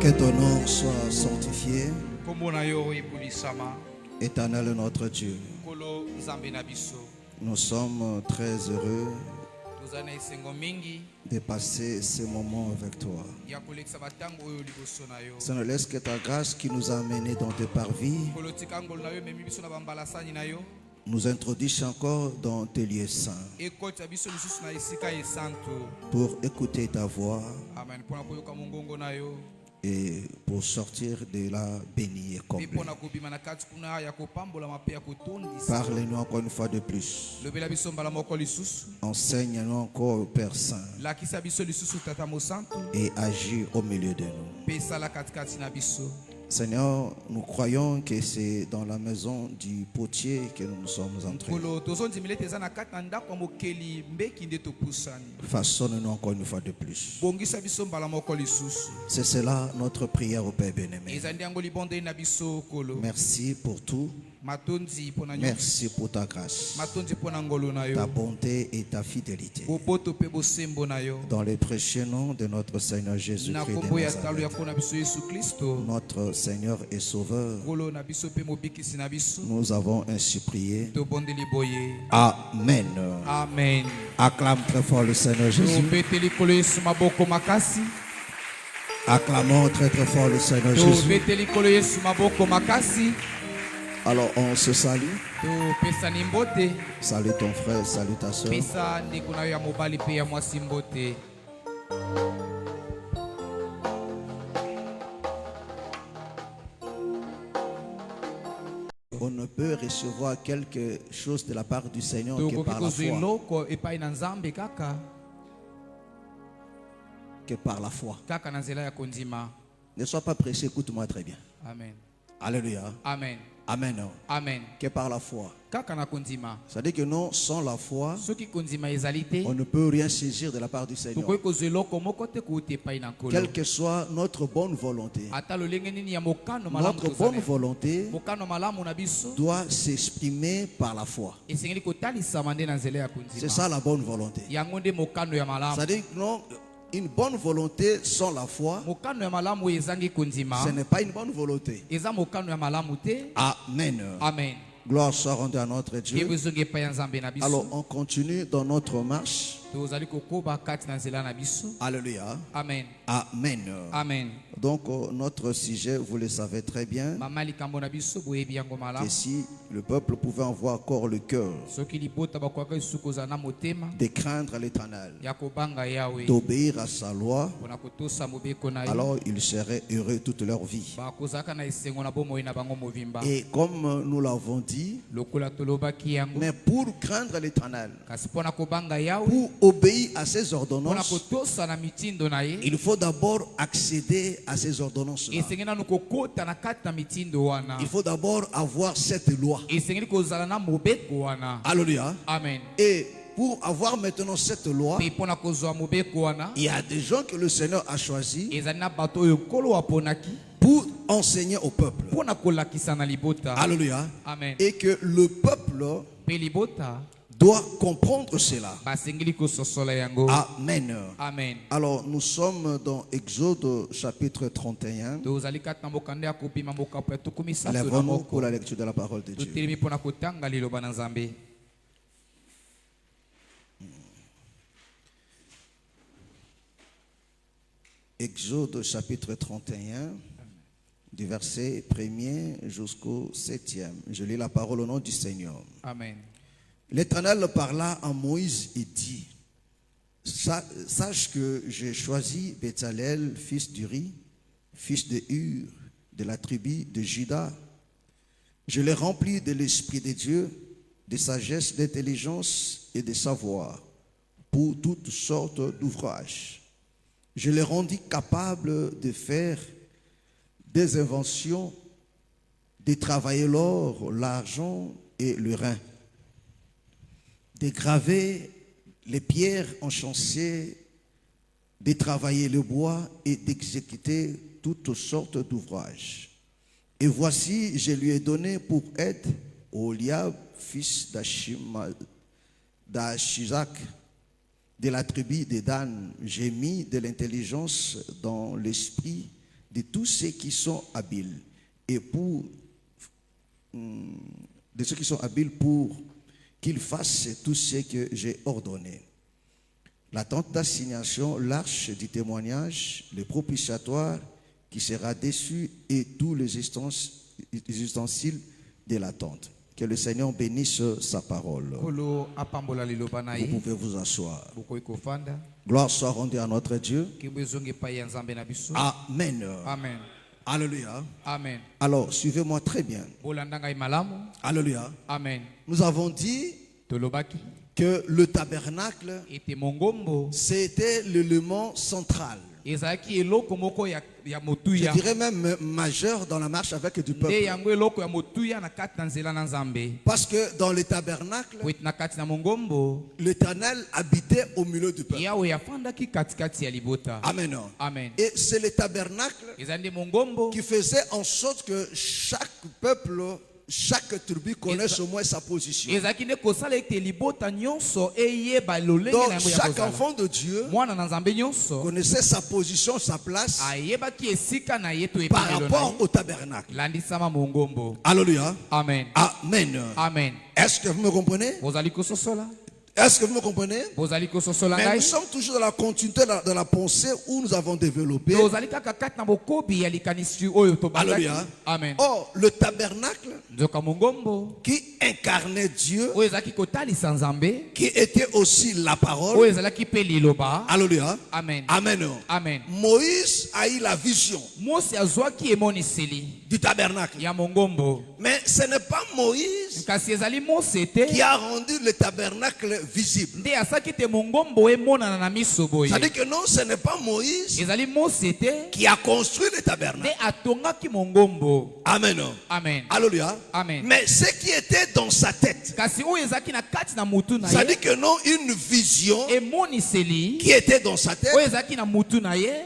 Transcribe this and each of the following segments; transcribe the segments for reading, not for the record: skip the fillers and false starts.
Que ton nom soit sanctifié, éternel notre Dieu. Nous sommes très heureux de passer ce moment avec toi. Ça ne laisse que ta grâce qui nous a amenés dans tes parvis, nous introduise encore dans tes lieux saints pour écouter ta voix et pour sortir de là béni et comblé. Parle-nous encore une fois de plus. Enseigne-nous encore, Père Saint, et agis au milieu de nous. Seigneur, nous croyons que c'est dans la maison du potier que nous nous sommes entrés. Façonne-nous encore une fois de plus. C'est cela notre prière au Père bien-aimé. Merci pour tout. Merci pour ta grâce, ta bonté et ta fidélité. Dans le précieux nom de notre Seigneur Jésus-Christ de Nazareth, notre Seigneur et Sauveur, nous avons ainsi prié. Amen. Amen. Acclame très fort le Seigneur Jésus. Acclamons très très fort le Seigneur Jésus. Alors on se salue. Salut ton frère, salut ta soeur. On ne peut recevoir quelque chose de la part du Seigneur que par la foi. Que par la foi. Ne sois pas pressé, écoute-moi très bien. Amen. Alléluia. Amen. Amen. Amen. Que par la foi. C'est-à-dire que non, sans la foi, on ne peut rien saisir de la part du Seigneur. Quelle que soit notre bonne volonté, notre bonne volonté doit s'exprimer par la foi. C'est ça la bonne volonté. C'est-à-dire que non, une bonne volonté sans la foi, ce n'est pas une bonne volonté. Amen. Amen. Gloire soit rendue à notre Dieu. Alors on continue dans notre marche. Alléluia. Amen. Amen. Amen. Donc notre sujet, vous le savez très bien, que si le peuple pouvait avoir encore le cœur de craindre l'Éternel, d'obéir à sa loi, alors ils seraient heureux toute leur vie. Et comme nous l'avons dit, mais pour craindre l'Éternel, pour obéir à ses ordonnances, il faut d'abord accéder à ces ordonnances. Il faut d'abord avoir cette loi. Alléluia. Amen. Et pour avoir maintenant cette loi, il y a des gens que le Seigneur a choisis pour enseigner au peuple. Alléluia. Amen. Et que le peuple doit comprendre cela. Amen. Amen. Alors nous sommes dans Exode chapitre 31. Lèvons-nous pour la lecture de la parole de Dieu. Exode chapitre 31, du verset 1er jusqu'au 7e. Je lis la parole au nom du Seigneur. Amen. L'Éternel parla à Moïse et dit: Sache que j'ai choisi Bétzalel, fils d'Uri, fils de Hur, de la tribu de Juda. Je l'ai rempli de l'Esprit de Dieu, de sagesse, d'intelligence et de savoir, pour toutes sortes d'ouvrages. Je l'ai rendu capable de faire des inventions, de travailler l'or, l'argent et le rein, de graver les pierres en chantier, de travailler le bois et d'exécuter toutes sortes d'ouvrages. Et voici, je lui ai donné pour aide Oliab, fils d'Achizak, de la tribu de Dan. J'ai mis de l'intelligence dans l'esprit de tous ceux qui sont habiles de ceux qui sont habiles pour qu'ils fassent tout ce que j'ai ordonné. La tente d'assignation, l'arche du témoignage, le propitiatoire qui sera dessus et tous les ustensiles de la tente. Que le Seigneur bénisse sa parole. Vous pouvez vous asseoir. Gloire soit rendue à notre Dieu. Amen. Amen. Alléluia. Amen. Alors, suivez-moi très bien. Alléluia. Amen. Nous avons dit que le tabernacle, c'était l'élément central. Je dirais même majeur dans la marche avec du peuple. Parce que dans le tabernacle, l'Éternel habitait au milieu du peuple. Amen. Amen. Et c'est le tabernacle qui faisait en sorte que chaque peuple, chaque tribu connaisse au moins sa position. Donc chaque enfant de Dieu connaissait sa position, sa place par rapport au tabernacle. Alléluia. Amen. Amen. Amen. Est-ce que vous me comprenez? Est-ce que vous me comprenez? Mais nous sommes toujours dans la continuité de la pensée où nous avons développé. Alléluia. Amen. Or, le tabernacle qui incarnait Dieu, qui était aussi la parole. Alléluia. Amen. Amen. Amen. Moïse a eu la vision du tabernacle. Mais ce n'est pas Moïse qui a rendu le tabernacle visible. C'est-à-dire que non, ce n'est pas Moïse qui a construit le tabernacle. Amen. Amen. Alléluia. Amen. Mais ce qui était dans sa tête, c'est-à-dire que non, une vision qui était dans sa tête,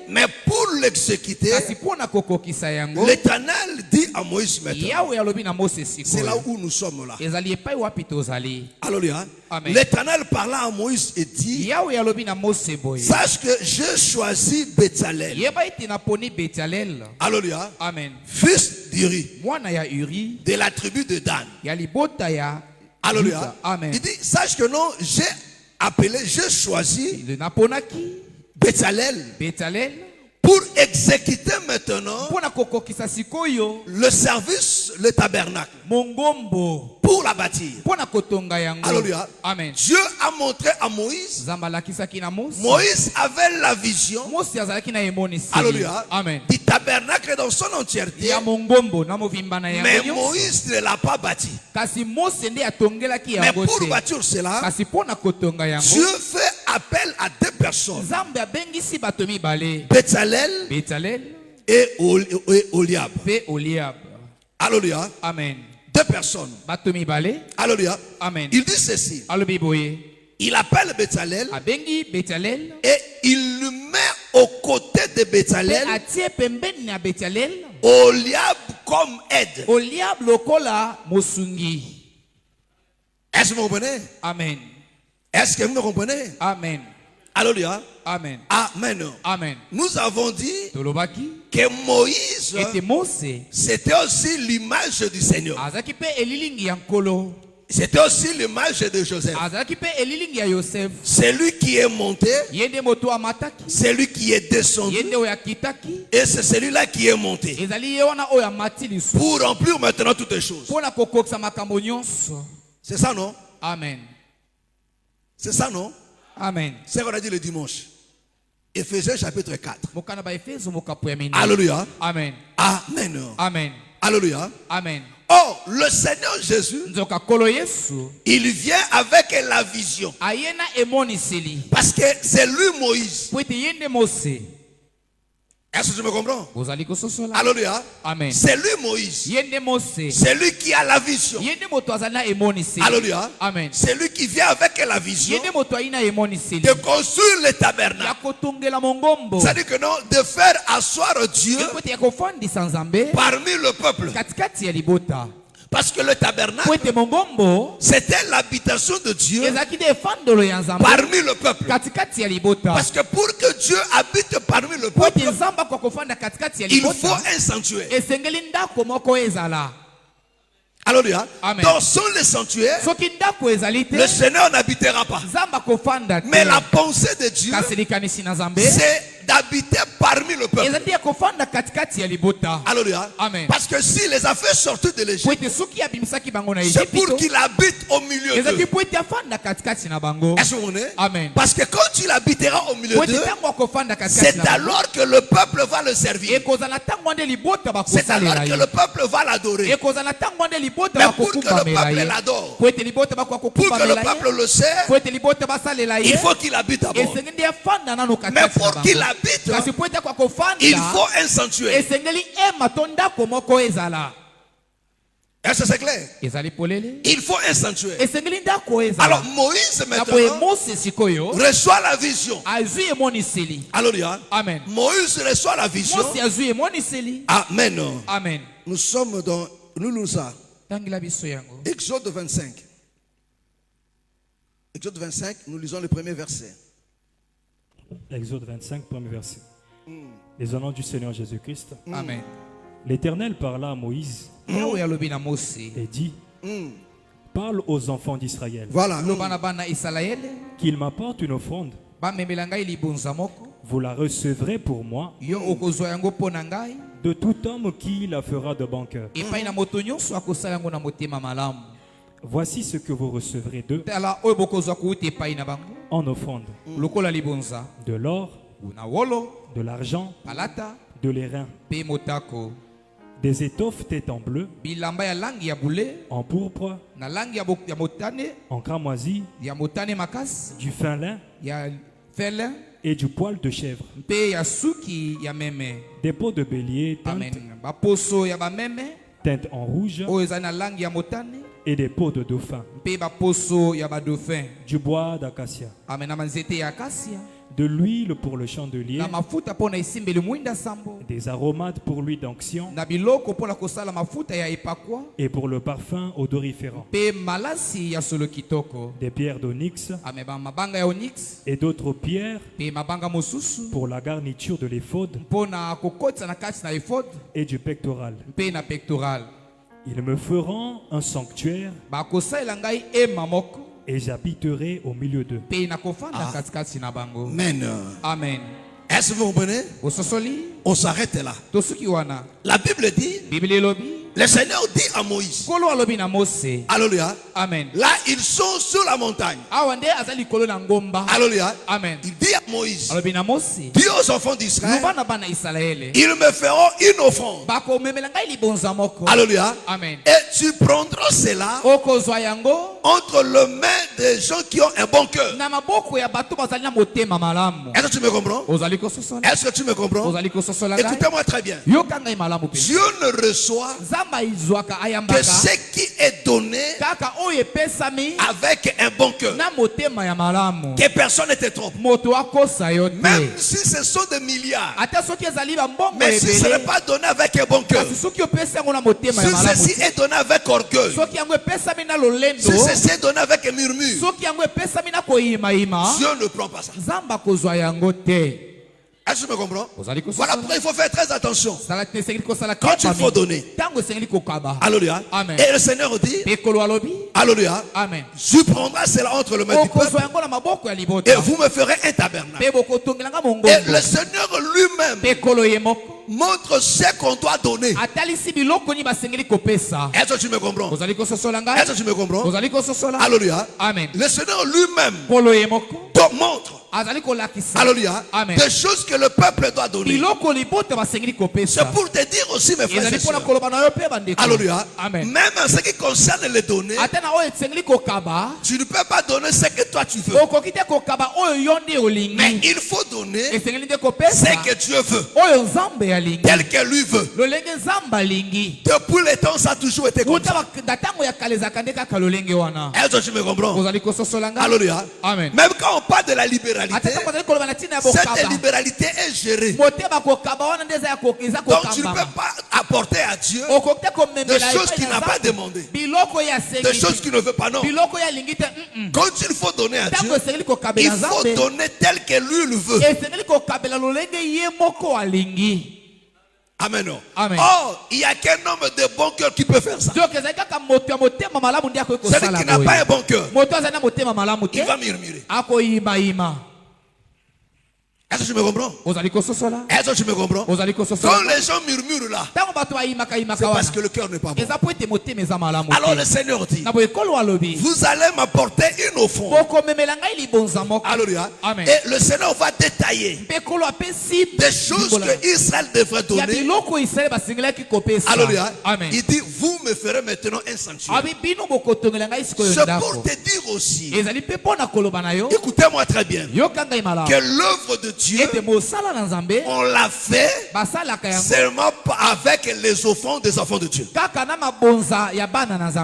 mais pour l'exécuter, l'Éternel dit à Moïse maintenant. C'est là où nous sommes là. Alléluia. Amen. L'Éternel parla à Moïse et dit: sache que j'ai choisi Bétzalel. Alléluia. Amen. Fils d'Uri, de la tribu de Dan. Alléluia. Amen. Il dit: sache que non, j'ai choisi Bétzalel pour exécuter maintenant le service, le tabernacle, pour la bâtir. Alléluia. Amen. Dieu a montré à Moïse. Moïse avait la vision. Alléluia. Amen. Du tabernacle dans son entièreté. Mais Moïse ne l'a pas bâti. Mais pour bâtir cela, Dieu fait appel à deux personnes, Bétzalel et Oliab. Alléluia. Amen. Deux personnes. Alléluia. Amen. Il dit ceci. Il appelle Bétzalel et il le met aux côtés de Bétzalel, Oliab comme aide. Est-ce que vous comprenez? Amen. Est-ce que vous me comprenez? Amen. Alléluia. Amen. Amen. Amen. Nous avons dit que Moïse, c'était aussi l'image du Seigneur. C'était aussi l'image de Joseph. C'est lui qui est monté, c'est lui qui est descendu, et c'est celui-là qui est monté pour remplir maintenant toutes les choses. C'est ça, non? Amen. C'est ça, non? Amen. C'est ce qu'on a dit le dimanche. Éphésiens chapitre 4. Alléluia. Amen. Amen. Amen. Alléluia. Amen. Or, le Seigneur Jésus, il vient avec la vision. Parce que c'est lui Moïse. Est-ce que tu me comprends? Alléluia. Amen. C'est lui Moïse. C'est lui qui a la vision. Alléluia. Amen. C'est lui qui vient avec la vision de construire le tabernacle. C'est-à-dire que non, de faire asseoir Dieu parmi le peuple. Parce que le tabernacle, c'était l'habitation de Dieu parmi le peuple. Parce que pour que Dieu habite parmi le peuple, il faut un sanctuaire. Alléluia. Donc sans le sanctuaire, le Seigneur n'habitera pas. Mais la pensée de Dieu, c'est d'habiter parmi le peuple. Alléluia. Parce que s'il les a fait sortir de l'Égypte, c'est pour qu'il habite au milieu d'eux. Est-ce que vous voyez? Parce que quand il habitera au milieu d'eux, c'est alors que le peuple va le servir. C'est alors que le peuple va l'adorer. Mais pour que le peuple l'adore, pour que le peuple le sert, il faut qu'il habite d'abord. Mais pour qu'il habite, il faut un sanctuaire. Est-ce que c'est clair? Il faut un sanctuaire. Alors Moïse maintenant reçoit la vision. Alléluia. Moïse reçoit la vision. Amen. Nous sommes dans Lulusa. Exode 25. Exode 25, nous lisons le premier verset. Exode 25, premier verset. Les au nom du Seigneur Jésus-Christ. Amen. L'Éternel parla à Moïse et dit, parle aux enfants d'Israël. Voilà. Qu'ils m'apportent une offrande. Vous la recevrez pour moi de tout homme qui la fera de bon cœur. Voici ce que vous recevrez d'eux en offrande: de l'or, de l'argent, de l'airain, des étoffes tête en bleu, en pourpre, en cramoisi, du fin lin et du poil de chèvre, des peaux de bélier teintes en rouge et des peaux de dauphin, du bois d'acacia, de l'huile pour le chandelier, des aromates pour l'huile d'onction et pour le parfum odoriférant, des pierres d'onyx et d'autres pierres pour la garniture de l'éphod et du pectoral. Ils me feront un sanctuaire et j'habiterai au milieu d'eux. Amen. Est-ce que vous comprenez? On s'arrête là. La Bible dit, le Seigneur dit à Moïse, alléluia. Amen. Là, ils sont sur la montagne. Alléluia. Amen. Il dit à Moïse, dis aux enfants d'Israël, ils me feront une offrande. Alléluia. Amen. Et tu prendras cela entre les mains des gens qui ont un bon cœur. Est-ce que tu me comprends? Est-ce que tu me comprends? Écoutez-moi très bien. Dieu ne reçoit que ce qui est donné avec un bon cœur. Que personne ne te trompe. Même si ce sont des milliards. Mais si ce n'est pas donné avec un bon cœur, si ceci est donné avec orgueil, si ceci est donné avec un murmure, Dieu ne prend pas ça. Est-ce que tu me comprends? Voilà pourquoi il faut faire très attention quand il faut donner. Alléluia. Et le Seigneur dit, alléluia, tu prendras cela entre les mains du peuple et vous me ferez un tabernacle. Et le Seigneur lui-même montre ce qu'on doit donner. Est-ce que tu me comprends? Est-ce que tu me comprends? Alléluia. Le Seigneur lui-même te montre, alléluia, des choses que le peuple doit donner. C'est pour te dire aussi, mes frères et sœurs, alléluia, même en ce qui concerne les données, tu ne peux pas donner ce que toi tu veux. Mais il faut donner ce que Dieu veut, tel que lui veut. Depuis les temps, ça a toujours été comme ça. Est-ce que tu me comprends? Alléluia. Même quand on parle de la libéralité, cette libéralité est gérée. Donc tu ne peux pas apporter à Dieu des choses qu'il n'a pas demandées, des choses qu'il ne veut pas, non. Quand il faut donner à Dieu, il faut donner tel que lui le veut. Amen. Amen. Oh, il n'y a qu'un homme de bon cœur qui peut faire ça. Celui qui n'a pas un bon cœur, il va murmurer. Est-ce que tu me comprends? Est-ce que tu me comprends? Quand les gens murmurent là, c'est parce que le cœur n'est pas bon. Alors le Seigneur dit, vous allez m'apporter une offrande. Alléluia. Et le Seigneur va détailler des choses que Israël devrait donner. Alléluia. Il dit, vous me ferez maintenant un sanctuaire. C'est pour te dire aussi, écoutez-moi très bien, que l'œuvre de Dieu, on l'a fait seulement avec les offrandes des enfants de Dieu,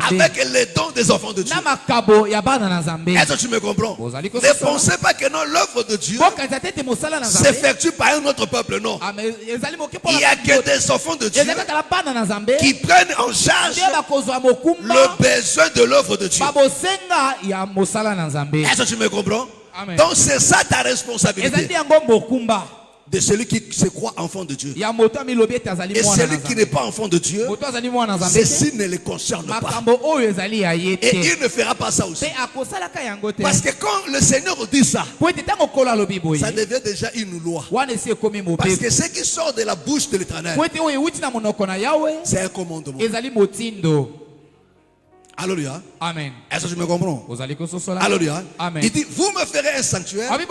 avec les dons des enfants de Dieu. Est-ce que tu me comprends? Ne pensez pas que non, l'œuvre de Dieu s'effectue par un autre peuple, non. Il n'y a que des enfants de Dieu qui prennent en charge le besoin de l'œuvre de Dieu. Est-ce que tu me comprends? Amen. Donc c'est ça ta responsabilité, de celui qui se croit enfant de Dieu. Et celui qui n'est pas enfant de Dieu, ceci ne le concerne pas. Et il ne fera pas ça aussi. Parce que quand le Seigneur dit ça, ça devient déjà une loi. Parce que ce qui sort de la bouche de l'Éternel, c'est un commandement. Alléluia. Amen. Est-ce que tu me comprends? Alléluia. Amen. Il dit, vous me ferez un sanctuaire avec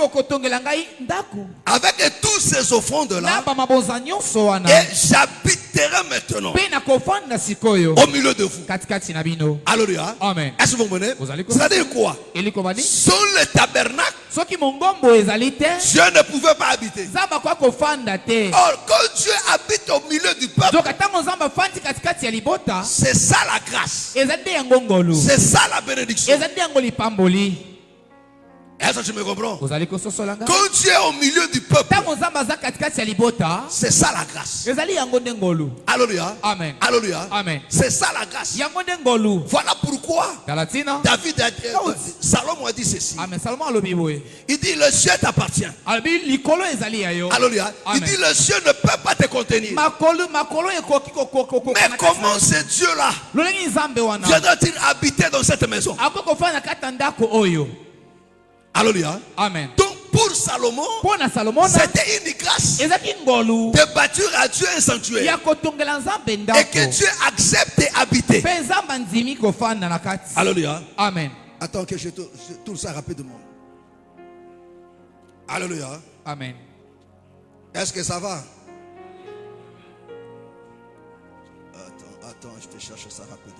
tous ces offrandes-là, et j'habiterai maintenant au milieu de vous. Alléluia. Amen. Est-ce que vous comprenez? C'est-à-dire quoi? Sur le tabernacle, Dieu ne pouvait pas habiter. Or, quand Dieu habite au milieu du peuple, c'est ça la grâce. C'est ça la bénédiction. Est-ce que tu me comprends? Quand Dieu est au milieu du peuple, c'est ça la grâce. Alléluia. Amen. Alléluia. Amen. C'est ça la grâce. Voilà pourquoi David Salomon a dit ceci. Il dit, le ciel t'appartient. Alléluia. Il dit, le ciel ne peut pas te contenir. Mais comment ce Dieu-là viendra-t-il habiter dans cette maison? Alléluia. Amen. Donc pour Salomon, c'était une grâce de bâtir à Dieu un sanctuaire et que Dieu accepte d'habiter. Alléluia. Amen. Attends que je tourne ça rapidement. Alléluia. Amen. Est-ce que ça va? Attends, je te cherche ça rapidement.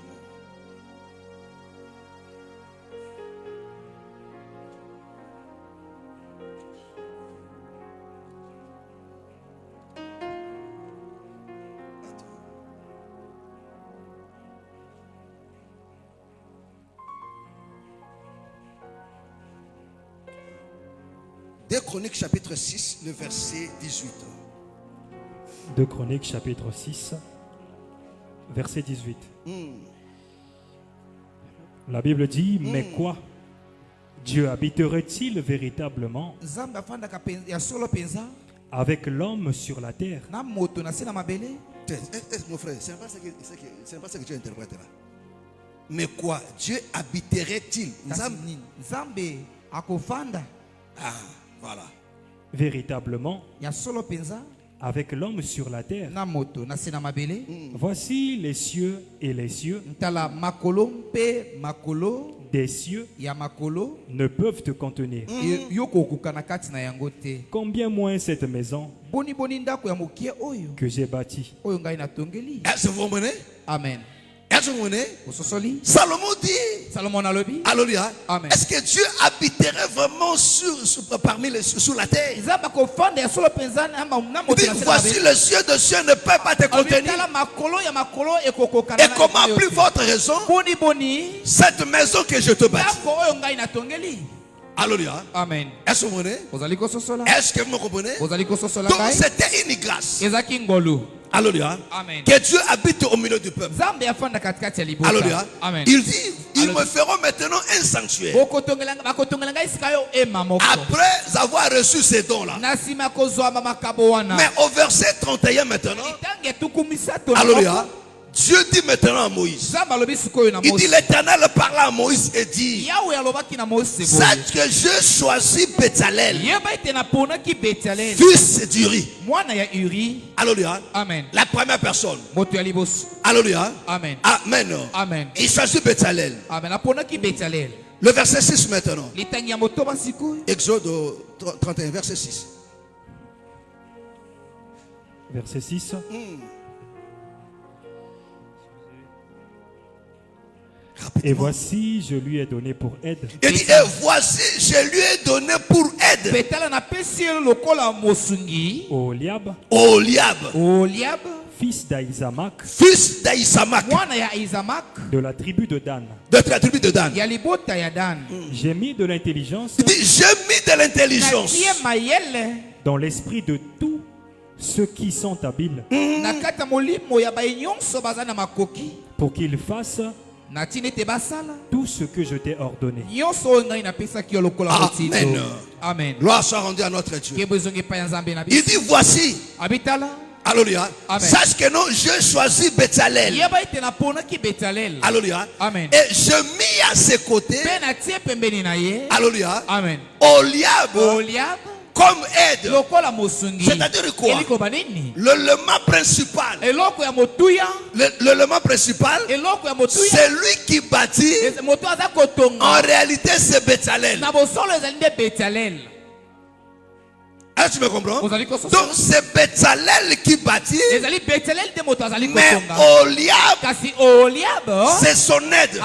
Deux Chroniques chapitre 6, le verset 18. Deux Chroniques chapitre 6, verset 18. La Bible dit, mais quoi? Dieu habiterait-il véritablement avec l'homme sur la terre? Mon frère, c'est pas ça que tu interprètes là. Mais quoi? Dieu habiterait-il? Ah, voilà. Véritablement avec l'homme sur la terre. Voici les cieux et les cieux des cieux ne peuvent te contenir. Combien moins cette maison que j'ai bâtie. Est-ce que vous comprenez? Amen. Est-ce que vous comprenez? Salomon dit, alléluia, est-ce que Dieu habiterait vraiment parmi les cieux, sur la terre? Il dit, voici le ciel de cieux ne peut pas te contenir. Et comment plus votre raison, cette maison que je te bâtis? Alléluia. Amen. Est-ce que vous comprenez? Est-ce que vous me comprenez? Donc c'était une grâce. Alléluia. Amen. Que Dieu habite au milieu du peuple. Alléluia. Amen. Il dit, ils me feront maintenant un sanctuaire. Après avoir reçu ces dons-là. Mais au verset 31 maintenant. Alléluia. Dieu dit maintenant à Moïse. Il dit, l'Éternel parla à Moïse et dit, sache que je choisis Bétzalel, fils d'Uri. Alléluia. Amen. La première personne. Alléluia. Amen. Amen. Amen. Il choisit Bétzalel. Amen. Le verset 6 maintenant. Exode 31, verset 6. Verset 6. Et voici, je lui ai donné pour aide. Il dit, et voici, je lui ai donné pour aide. Oliab. Fils d'Aïsamak. De la tribu de Dan. J'ai mis de l'intelligence. Il dit, j'ai mis de l'intelligence dans l'esprit de tous ceux qui sont habiles. Pour qu'ils fassent tout ce que je t'ai ordonné. Amen. Amen. Gloire soit rendue à notre Dieu. Il dit, voici. Alléluia. Sache que non, je choisis Bétzalel. Alléluia. Amen. Et je mis à ses côtés. Alléluia. Amen. Oliab. Comme aide. C'est-à-dire quoi? L'élément principal. L'élément principal, c'est lui qui bâtit. En réalité, c'est Bétzalel. Est-ce que tu me comprends? Donc c'est Bétzalel qui bâtit. Mais Oliab, c'est son aide.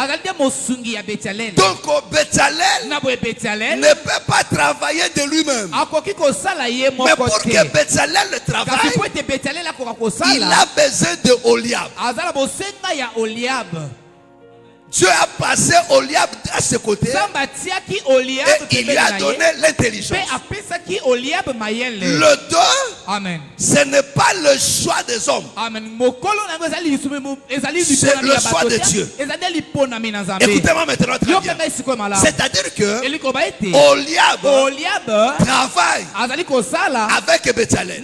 Donc Bétzalel ne peut pas travailler de lui-même. Mais pour que Bétzalel travaille, il a besoin de Oliab. Dieu a passé Oliab à ses côtés et il lui a donné l'intelligence. Le don, ce n'est pas le choix des hommes. C'est le choix de Dieu. Écoutez-moi maintenant très bien. C'est-à-dire que Oliab travaille avec Bétzalel.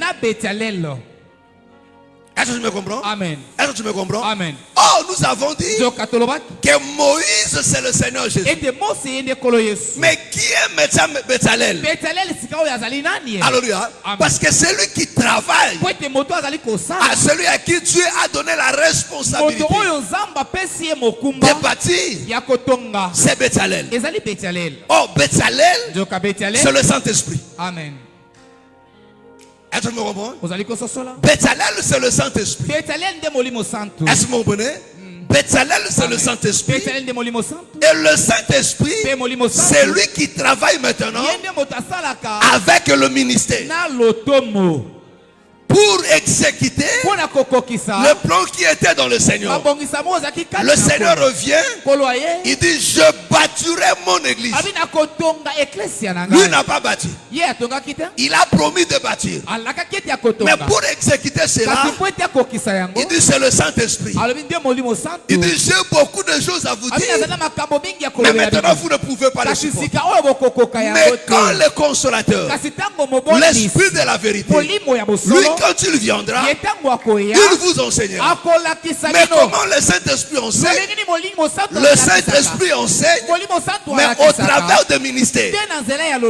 Est-ce que tu me comprends? Amen. Est-ce que tu me comprends? Amen. Oh, nous avons dit que Moïse c'est le Seigneur Jésus. Mais qui est médecin Bétzalel? Alléluia. Parce que c'est lui qui travaille à celui à qui Dieu a donné la responsabilité de bâtir. C'est Bétzalel. Oh, Bétzalel, c'est le Saint-Esprit. Amen. Est-ce que tu me comprends? Bétzalel, c'est le Saint-Esprit. Est-ce que vous comprenez? Bétzalel, c'est le Saint-Esprit. Et le Saint-Esprit, c'est lui qui travaille maintenant avec le ministère pour exécuter le plan qui était dans le Seigneur. Le Seigneur revient, il dit, je bâtirai mon église. Lui n'a pas bâti. Il a promis de bâtir. Mais pour exécuter cela, il dit, c'est le Saint-Esprit. Il dit, j'ai beaucoup de choses à vous dire, mais maintenant vous ne pouvez pas les supporter. Mais quand le consolateur, l'Esprit de la vérité, lui, quand il viendra, il vous enseignera. Mais comment le Saint-Esprit enseigne? Le Saint-Esprit enseigne, mais au travers des ministères.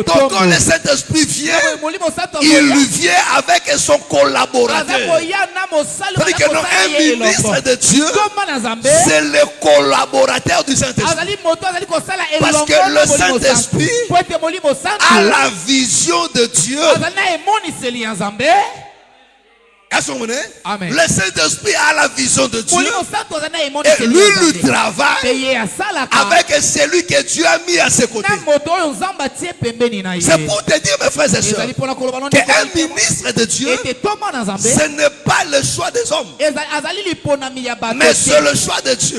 Donc quand le Saint-Esprit vient, il vient avec son collaborateur. C'est-à-dire que non, un ministre de Dieu, c'est le collaborateur du Saint-Esprit. Parce que le Saint-Esprit a la vision de Dieu. Amen. Le Saint-Esprit a la vision de Dieu et lui travaille avec celui que Dieu a mis à ses côtés. C'est pour te dire, mes frères et sœurs, qu'un ministre de Dieu, ce n'est pas le choix des hommes, mais c'est le choix de Dieu.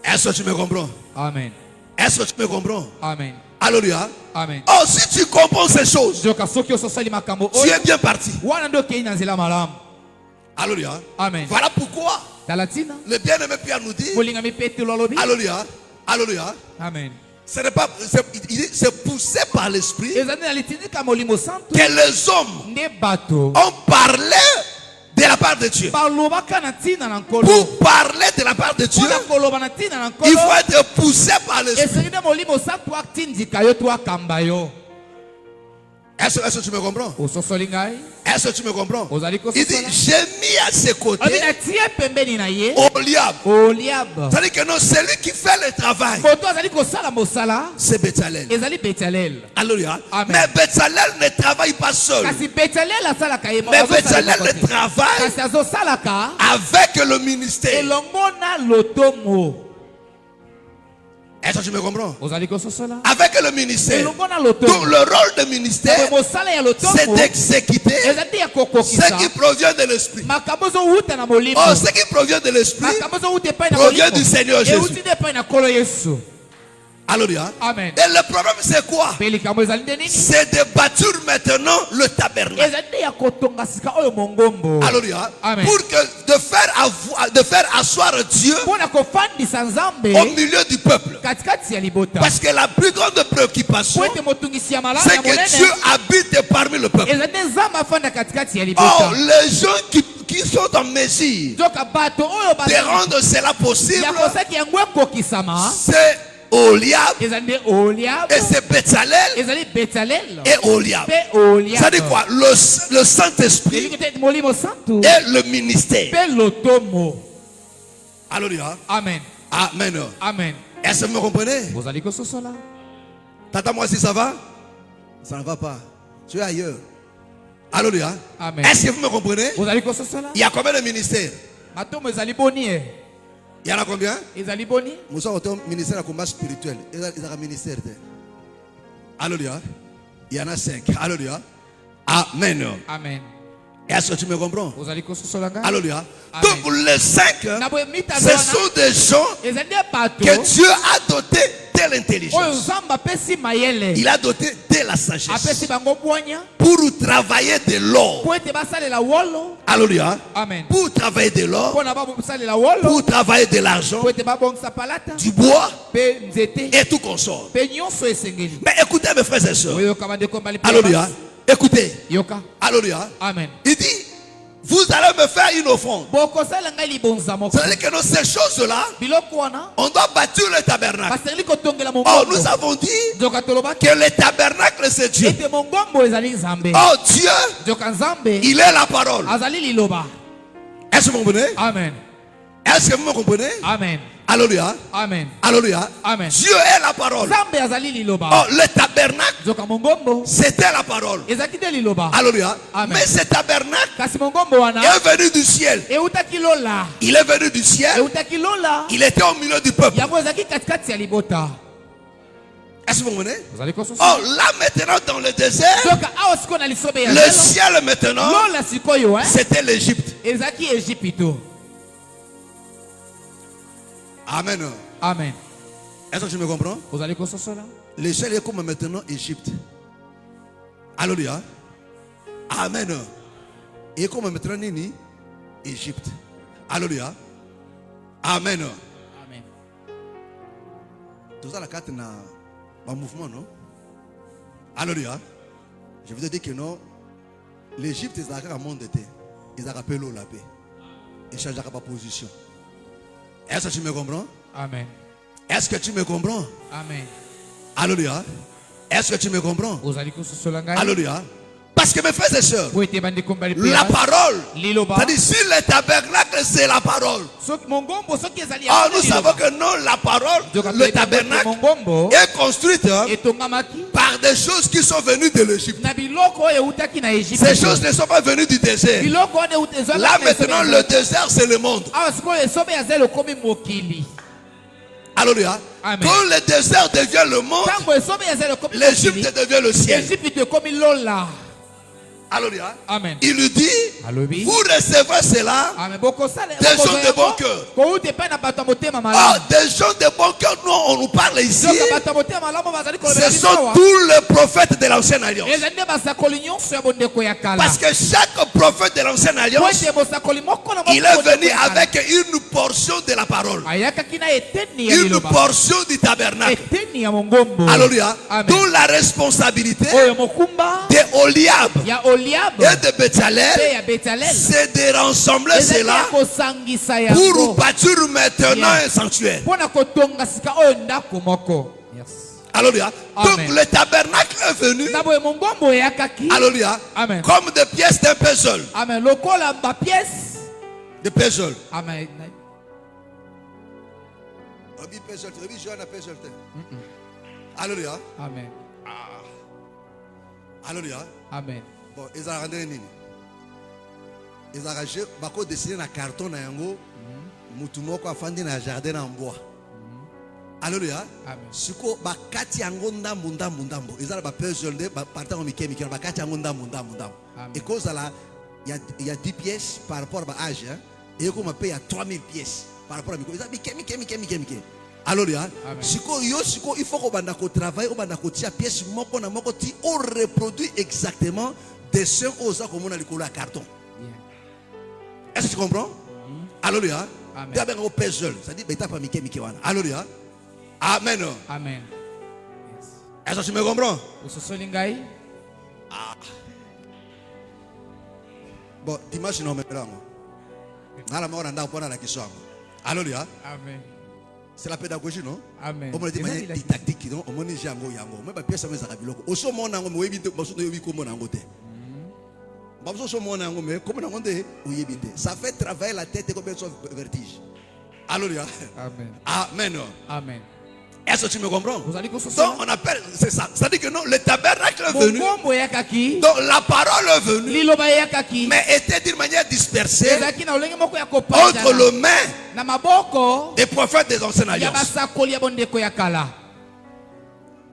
Est-ce que tu me comprends? Amen. Est-ce que tu me comprends? Amen. Alléluia. Amen. Oh, si tu comprends ces choses, tu es bien parti. Alléluia. Amen. Voilà pourquoi le bien-aimé Pierre nous dit, Alléluia. Alléluia. Amen. C'est poussé par l'esprit que les hommes ont parlé de la part de Dieu. Pour parler de la part de Dieu, il faut être poussé par l'esprit. Est-ce que tu me comprends? Est-ce que tu me comprends? Il dit, j'ai mis à ses côtés Oliab. C'est-à-dire que non, celui qui fait le travail, c'est Bétzalel. Alléluia. Mais Bétzalel ne travaille pas seul. Mais Bétzalel ne travaille avec le ministère. Est-ce que tu me comprends? Avec le ministère. Donc le rôle de ministère, c'est d'exécuter ce qui provient de l'esprit. Oh, ce qui provient de l'esprit provient du Seigneur Jésus. Alléluia. Amen. Et le problème c'est quoi? C'est de bâtir maintenant le tabernacle. Alléluia. Amen. Pour que de faire asseoir Dieu au milieu du peuple. Parce que la plus grande préoccupation, c'est que Dieu habite parmi le peuple. Oh, les gens qui sont en mesure de rendre cela possible, c'est Oliab et c'est Bétzalel et Oliab. Ça dit quoi? Le Saint-Esprit et le ministère. Alléluia. Amen. Amen. Amen. Est-ce que vous me comprenez? Tata, moi si ça va? Ça ne va pas. Tu es ailleurs. Alléluia. Amen. Est-ce que vous me comprenez? Il y a combien de ministères? Il y en a combien? Nous sommes au ministère de combat spirituel. Il y a un ministère. Alléluia. Il y en a 5. Alléluia. Amen. Amen. Est-ce que tu me comprends? Alléluia. Amen. Donc les 5, ce sont des gens que Dieu a dotés de l'intelligence. Il a doté de la sagesse pour travailler de l'or. Alléluia. Amen. Pour travailler de l'or, pour travailler de l'argent, du bois et tout consort. Mais écoutez mes frères et sœurs. Alléluia. Écoutez. Alléluia. Amen. Il dit, vous allez me faire une offrande. C'est-à-dire que dans ces choses-là, on doit bâtir le tabernacle. Oh, nous avons dit que le tabernacle c'est Dieu. Oh, Dieu, il est la parole. Est-ce que vous comprenez? Amen. Est-ce que vous me comprenez? Amen. Alléluia. Amen. Alléluia. Amen. Dieu est la parole. Oh, le tabernacle, c'était la parole. Alléluia. Amen. Mais ce tabernacle est venu du ciel. Il est venu du ciel. Il était au milieu du peuple. Est-ce que vous comprenez? Oh, là maintenant dans le désert, le ciel maintenant, c'était l'Égypte. Amen. Amen. Est-ce que tu me comprends? Le ciel est comme maintenant Égypte. Alléluia. Amen. Et comme maintenant Nini, Égypte. Alléluia. Amen. Amen. Tout ça la carte na un mouvement, non? Alléluia. Je vous ai dit que non. L'Égypte est un monde de terre. Ils ont appelé l'eau la paix. Ils changent pas position. Est-ce que tu me comprends? Amen. Est-ce que tu me comprends? Amen. Alléluia. Est-ce que tu me comprends? Alléluia. Parce que mes frères et sœurs, la parole, c'est-à-dire si le tabernacle c'est la parole. Oh, nous savons que non, la parole, le tabernacle est construite par des choses qui sont venues de l'Égypte. Ces choses ne sont pas venues du désert. Là maintenant, le désert c'est le monde. Alléluia. Amen. Quand le désert devient le monde, l'Égypte devient le ciel. Alléluia. Amen. Il lui dit, Alobi. vous recevrez cela des gens de bon cœur. Ah, des gens de bon cœur, nous on nous parle ici. Ce sont tous les prophètes de l'ancienne alliance. Parce que chaque prophète de l'ancienne alliance, il est venu avec une portion de la parole. Une portion du tabernacle. Alléluia. Dont la responsabilité de Oliab et de Bétzalel, c'est de rassembler cela pour bâtir maintenant un sanctuaire. Alléluia. Donc le tabernacle est venu, alléluia, comme des pièces d'un puzzle. De puzzle. Amen. Alléluia. Amen. Alléluia. Amen. Bon, ils ont rendu nini. Ils ont arrangé, bako dessiné na carton na yango, mutumoko afandi na jardin en bois. Alléluia. Siko bakati yango ndambu ndambu ndambu. Ils ont ba puzzle de partant au Mickey Mickey, bakati yango ndambu ndambu ndambu. Et cause là, il y a 10 pièces par rapport à âge, hein. Et comme on paye à 3000 pièces par rapport à Mickey. Ils ont Mickey. Alléluia. Siko il faut qu'on banda ko travail, on banda ko tia pièce moko na moko ti on reproduit exactement dessin aux gens comme on a le couleur à carton. Est-ce que tu comprends? Alléluia. D'abord au puzzle, ça dit beta pas Mickey wana. Alléluia. Amen. Amen. Est-ce que tu me comprends? Bon, dimanche nous me là. Nala mort anda pour la question. Alléluia. Amen. C'est la pédagogie, non? Amen. On me dit des tactiques, non? On me dit jango yango. Mais pas pièce à mes arabiloko. Au sommet on a ngomo ebite, baso de yobi komo na ngote. Baso sommet on a ngomo mais comme na ngote oyebite. Ça fait travailler la tête et comme ça vertige. Alléluia. Amen. Amen. Amen. Est-ce que tu me comprends? Donc on appelle, c'est ça. Ça dit que non, le tabernacle est venu. Donc la parole est venue. Mais était d'une manière dispersée entre les mains des prophètes des anciennes alliances.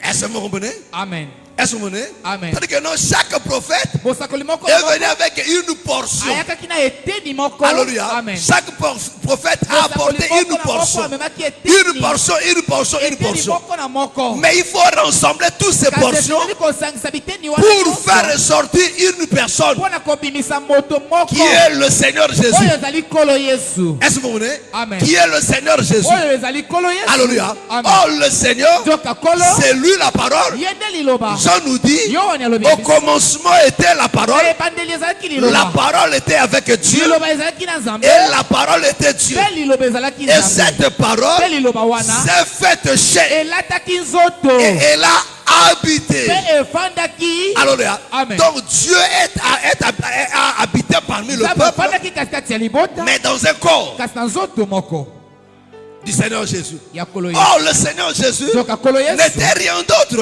Est-ce que vous comprenez? Amen. Est-ce que vous comprenez? Amen. C'est-à-dire que non, chaque prophète est venu avec une portion. Alléluia. Amen. Chaque prophète a apporté une portion. Une portion, une portion, une portion. Mais il faut rassembler toutes ces portions pour faire ressortir une personne qui est le Seigneur Jésus. Est-ce que vous comprenez? Amen. Qui est le Seigneur Jésus? Alléluia. Oh, le Seigneur, c'est lui la parole. Jean nous dit, au commencement était la parole. La parole était avec Dieu. Et la parole était Dieu. Et cette parole s'est faite chair. Et elle a habité. Alléluia. Donc Dieu a habité parmi le peuple, mais dans un corps du Seigneur Jésus. Oh, le Seigneur Jésus n'était rien d'autre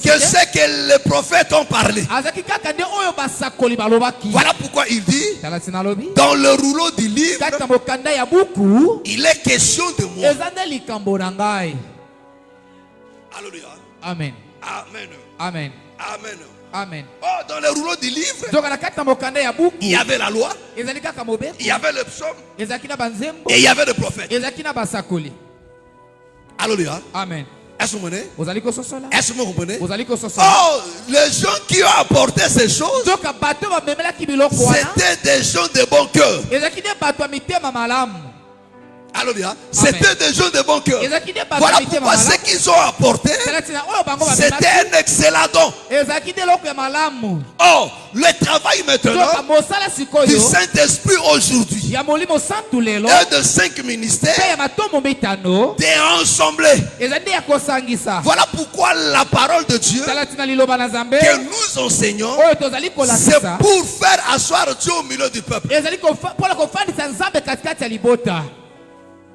que ce que les prophètes ont parlé. Voilà pourquoi il dit dans le rouleau du livre, il est question de moi. Alléluia. Amen. Amen. Amen. Amen. Amen. Oh, dans le rouleau du livre, il y avait la loi, il y avait le psaume, et il y avait le prophète. Alléluia. Amen. Est-ce que vous comprenez? Est-ce que vous comprenez? Oh, les gens qui ont apporté ces choses, c'était des gens de bon cœur. Alléluia. C'était des gens de bon cœur. Voilà pourquoi ce qu'ils ont apporté, c'était un excellent don. Oh, le travail maintenant du Saint-Esprit aujourd'hui et de 5 ministères est ensemble. Voilà pourquoi la parole de Dieu que nous enseignons, c'est pour faire asseoir Dieu au milieu du peuple.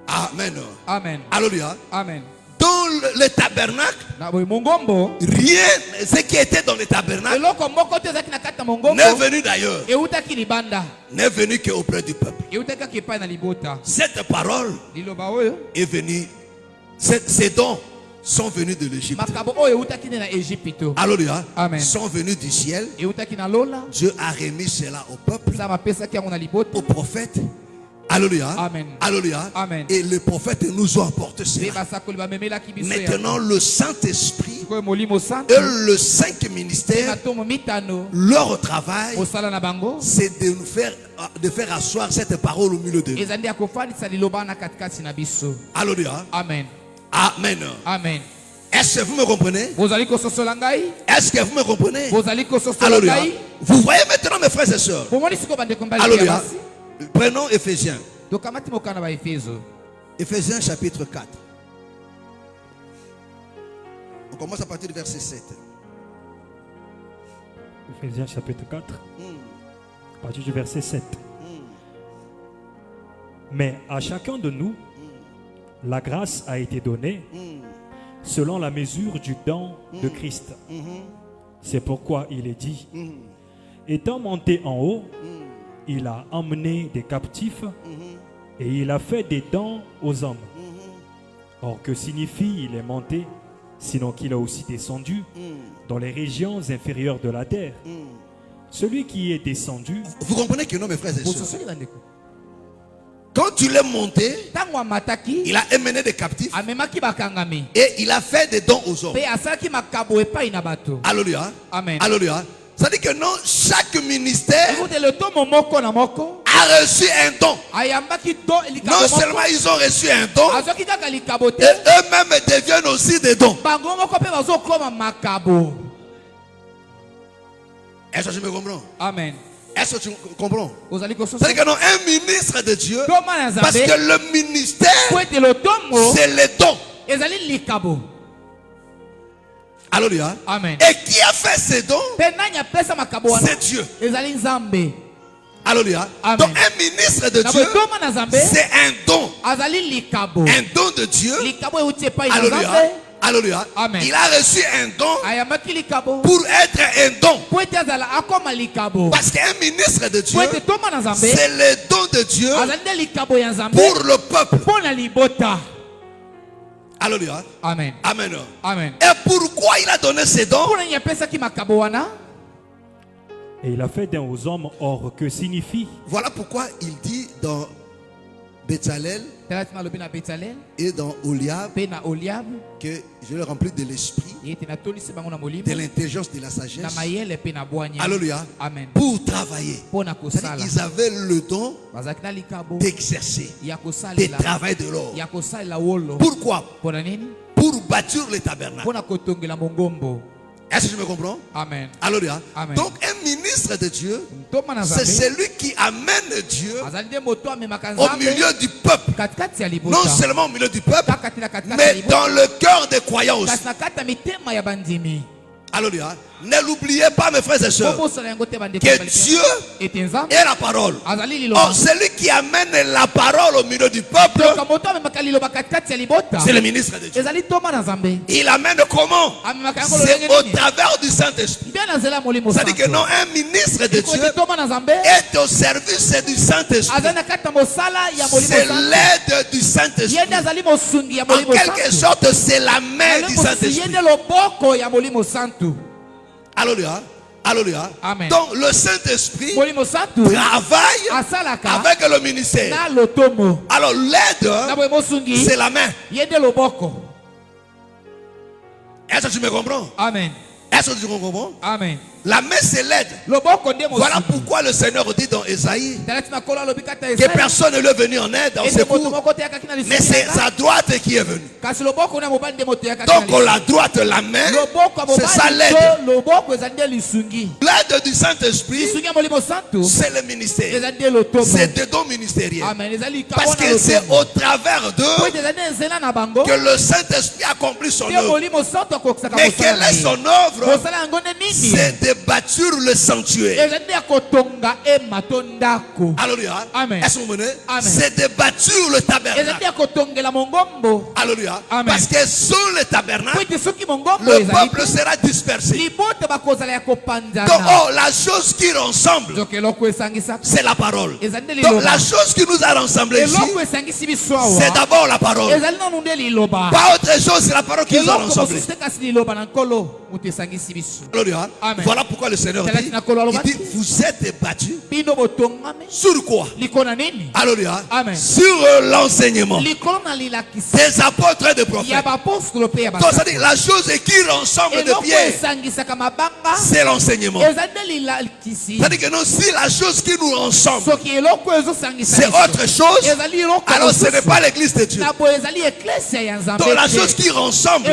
Amen. Amen. Alléluia. Amen. Dans le tabernacle, rien, ce qui était dans le tabernacle n'est venu d'ailleurs, n'est venu qu'auprès du peuple. Cette parole est venue, ces dons sont venus de l'Égypte. Alléluia. Amen. Sont venus du ciel. Dieu a remis cela au peuple, aux prophètes. Alléluia. Amen. Alléluia. Amen. Et les prophètes nous ont apporté cela. Maintenant, le Saint-Esprit et le cinq ministères, leur travail, c'est de faire asseoir cette parole au milieu de nous. Alléluia. Amen. Amen. Amen. Est-ce que vous me comprenez? Est-ce que vous me comprenez? Alléluia. Vous voyez maintenant, mes frères et sœurs. Alléluia. Prenons Éphésiens. Éphésiens chapitre 4. On commence à partir du verset 7. Éphésiens chapitre 4. À partir du verset 7. Mais à chacun de nous, la grâce a été donnée selon la mesure du don de Christ. C'est pourquoi il est dit, étant monté en haut, il a emmené des captifs et il a fait des dons aux hommes. Or, que signifie il est monté, sinon qu'il a aussi descendu dans les régions inférieures de la terre? Celui qui est descendu... Vous comprenez que non, mes frères et sœurs? Quand tu l'es monté, il a emmené des captifs et il a fait des dons aux hommes. Alléluia. Amen. Alléluia. Ça dit que non, chaque ministère a reçu un don. Non seulement ils ont reçu un don, et eux-mêmes deviennent aussi des dons. Est-ce que tu me comprends? Amen. Est-ce que tu comprends? C'est-à-dire que non, un ministre de Dieu, parce que le ministère, c'est les dons. Alléluia. Amen. Et qui a fait ces dons? C'est Dieu. Alléluia. Amen. Donc un ministre de Dieu, c'est un don. Un don de Dieu. Alléluia. Alléluia. Amen. Il a reçu un don pour être un don. Parce qu'un ministre de Dieu, c'est le don de Dieu pour le peuple. Alléluia. Amen. Amen. Amen. Et pourquoi il a donné ces dons? Et il a fait dons aux hommes. Or, que signifie? Voilà pourquoi il dit dans Bétzalel et dans Oliab que je le remplis de l'esprit, de l'intelligence, de la sagesse. Alléluia. Amen. Pour travailler. Ils avaient le don d'exercer, de travailler de l'or. Pourquoi? Pour bâtir le tabernacle. Est-ce que tu me comprends? Amen. Alléluia. Amen. Donc un ministre de Dieu, c'est celui qui amène Dieu au milieu du peuple. Non seulement au milieu du peuple, mais dans le cœur des croyants aussi. Alléluia. Ne l'oubliez pas, mes frères et sœurs, que Dieu est la parole. Or, celui qui amène la parole au milieu du peuple, c'est le ministre de Dieu. Il amène comment? C'est au travers du Saint-Esprit. C'est-à-dire que non, un ministre de Dieu est au service du Saint-Esprit. C'est l'aide du Saint-Esprit. En quelque sorte, c'est la main du Saint-Esprit. Alléluia. Alléluia. Amen. Donc le Saint-Esprit travaille avec le ministère. Alors l'aide, c'est la main. Est-ce que tu me comprends? Amen. Est-ce que tu me comprends? Amen. La main, c'est l'aide. Voilà pourquoi le Seigneur dit dans Ésaïe que personne ne lui est venu en aide, en secours, mais c'est sa droite qui est venue. Donc la droite, la main, c'est ça l'aide. L'aide du Saint-Esprit, c'est le ministère. C'est des dons ministériels. Parce que c'est au travers d'eux que le Saint-Esprit accomplit son œuvre. Mais quelle est son œuvre? C'est de bâtir le sanctuaire. Alléluia. Amen. Est-ce que vous menez? Amen. C'est de bâtir le tabernacle. Alléluia. Amen. Parce que sur le tabernacle, le peuple sera dispersé. Donc, la chose qui rassemble, c'est la parole. Donc, la chose qui nous a rassemblés ici, c'est d'abord la parole. Pas autre chose, c'est la parole qui nous a rassemblés. Alléluia. Voilà pourquoi le Seigneur dit, il dit, vous êtes battus sur quoi? Alléluia. Sur l'enseignement des apôtres et des prophètes. Donc, ça dit, la chose qui rassemble de Pierre, c'est l'enseignement. C'est-à-dire que non, si la chose qui nous rassemble, c'est autre chose, alors ce n'est pas l'église de Dieu. Donc la chose qui rassemble,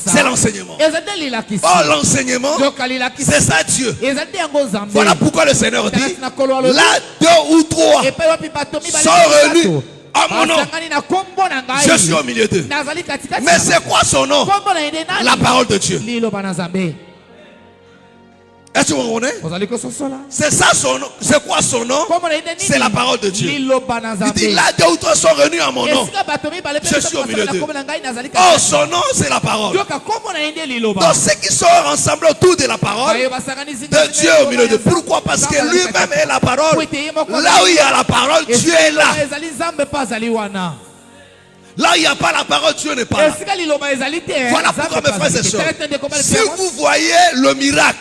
c'est l'enseignement. Oh, l'enseignement, c'est ça Dieu. Voilà pourquoi le Seigneur dit, là, 2 ou 3 sont réunis à mon nom, je suis au milieu d'eux. Mais c'est quoi son nom? La parole de Dieu. Est-ce que vous comprenez? C'est ça son nom. C'est quoi son nom? C'est la parole de Dieu. Il dit là, 2 ou 3 sont réunis en mon nom, je suis au milieu d'eux. Oh, son nom, c'est la parole. Donc ceux qui sont ensemble autour de la parole de Dieu au milieu d'eux. Pourquoi? Parce que lui-même est la parole. Là où il y a la parole, Dieu est là. Là où il n'y a pas la parole, Dieu n'est pas là. Voilà pourquoi, mes frères et sœurs, si vous voyez le miracle,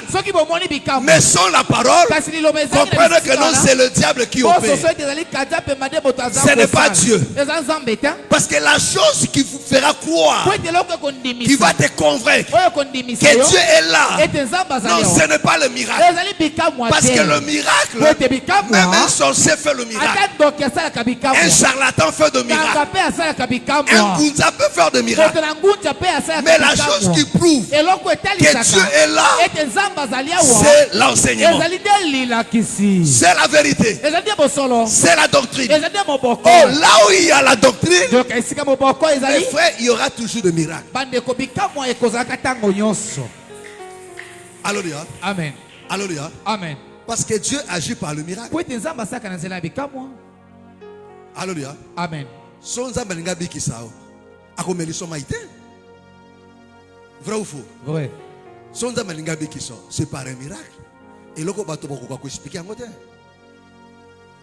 mais sans la parole, comprenez que non, c'est le diable qui opère. Ce n'est pas Dieu. Parce que la chose qui vous fera croire, qui va te convaincre que Dieu est là, non, ce n'est pas le miracle. Parce que le miracle, même un sorcier fait le miracle. Un charlatan fait le miracle. Un Gunza peut faire des miracles. Mais la chose qui prouve que Dieu est là, c'est l'enseignement. C'est la vérité. C'est la doctrine. Oh, là où il y a la doctrine, mes frères, il y aura toujours des miracles. Alléluia. Amen. Alléluia. Amen. Parce que Dieu agit par le miracle. Alléluia. Amen. Vrai ou faux? Vrai. C'est par un miracle. Et là, expliquer en côté.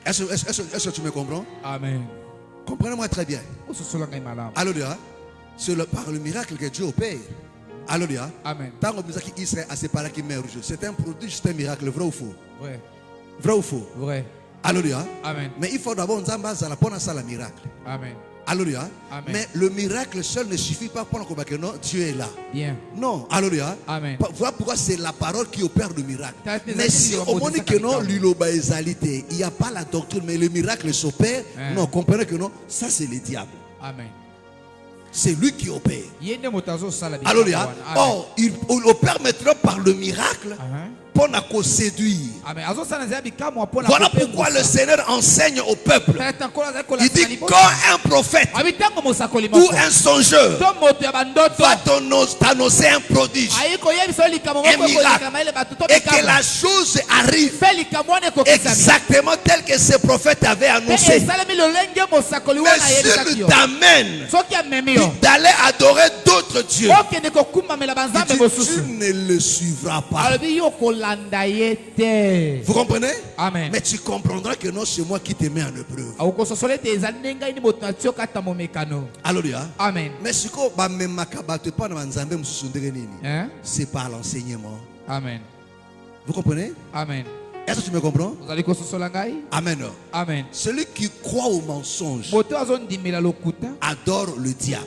Est-ce que tu me comprends? Amen. Comprenez-moi très bien. Alléluia. C'est par le miracle que Dieu opère. Alléluia. Amen. Tant que Israël a séparé qui meurt, c'est un produit, c'est un miracle. Vrai ou faux? Vrai. Vrai ou faux? Vrai. Alléluia. Amen. Mais il faut d'abord un miracle. Amen. Alléluia. Amen. Mais le miracle seul ne suffit pas pour que non, Dieu est là. Bien. Non. Alléluia. Amen. Voilà pourquoi c'est la parole qui opère le miracle. Mais si au moment que non, il n'y a pas la doctrine, mais le miracle s'opère, non, comprenez que non, ça c'est le diable. Amen. C'est lui qui opère. Alléluia. Or, il opère maintenant par le miracle. Pour nous séduire. Voilà pourquoi le Seigneur enseigne au peuple. Il dit quand un prophète ou un songeur va t'annoncer un prodige, un miracle, et que la chose arrive exactement tel que ce prophète avait annoncé, mais s'il t'amène d'aller adorer d'autres dieux, tu ne le suivras pas. Vous comprenez? Amen. Mais tu comprendras que non, c'est moi qui te mets en épreuve. Alléluia. Amen. Mais c'est par l'enseignement. Amen. Vous comprenez? Amen. Est-ce que tu me comprends? Amen. Amen. Celui qui croit au mensonge adore le diable.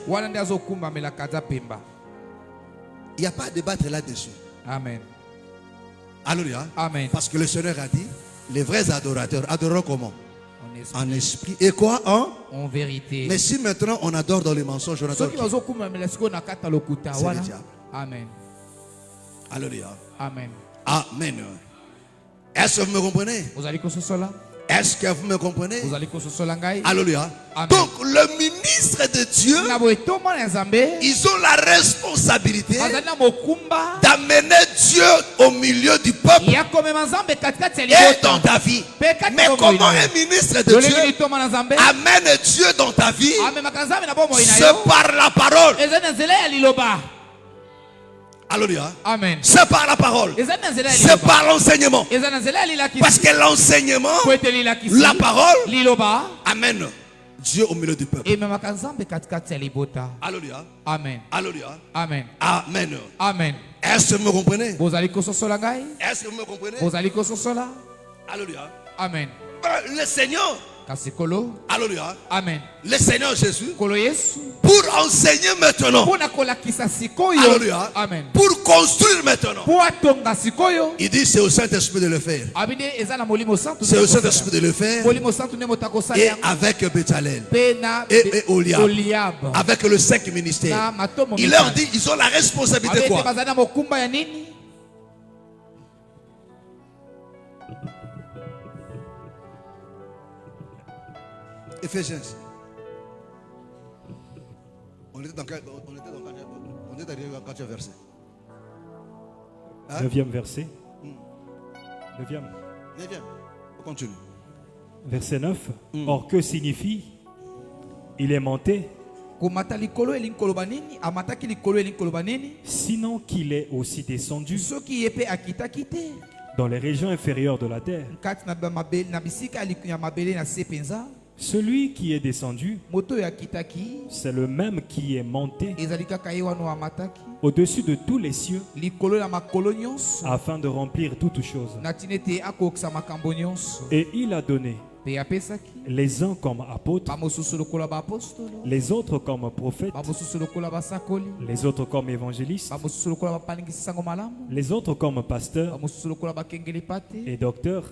Il n'y a pas à débattre là-dessus. Amen. Alléluia. Amen. Parce que le Seigneur a dit, les vrais adorateurs adoreront comment? En esprit. Et quoi? En vérité. Mais si maintenant on adore dans les mensonges, on adore qui? C'est le diable. Amen. Alléluia. Amen. Amen. Est-ce que vous me comprenez? Est-ce que vous me comprenez? Alléluia. Alléluia. Amen. Donc le ministre de Dieu, ils ont la responsabilité d'amener Dieu au milieu du peuple et dans ta vie. Mais comment un ministre de Dieu amène Dieu dans ta vie? C'est par la parole. Alléluia. Amen. C'est par la parole. C'est par l'enseignement. Parce que l'enseignement, la parole, amène Dieu au milieu du peuple. Alléluia. Amen. Alléluia. Amen. Amen. Amen. Est-ce que vous me comprenez? Est-ce que vous me comprenez? Alléluia. Amen. Le Seigneur. Alléluia. Amen. Le Seigneur Jésus, pour enseigner maintenant, alléluia, amen, pour construire maintenant, il dit c'est au Saint-Esprit de le faire. C'est au Saint-Esprit de le faire. Et avec Béthalel et Oliab, avec le 5 ministères, il leur dit ils ont la responsabilité quoi? Éphésiens. On était arrivé dans quel verset? 9e verset. 9e. On continue. Verset 9. Or, que signifie il est monté, sinon qu'il est aussi descendu dans les régions inférieures de la terre? Celui qui est descendu, c'est le même qui est monté au-dessus de tous les cieux afin de remplir toutes choses. Et il a donné les uns comme apôtres, les autres comme prophètes, les autres comme évangélistes, les autres comme pasteurs et docteurs,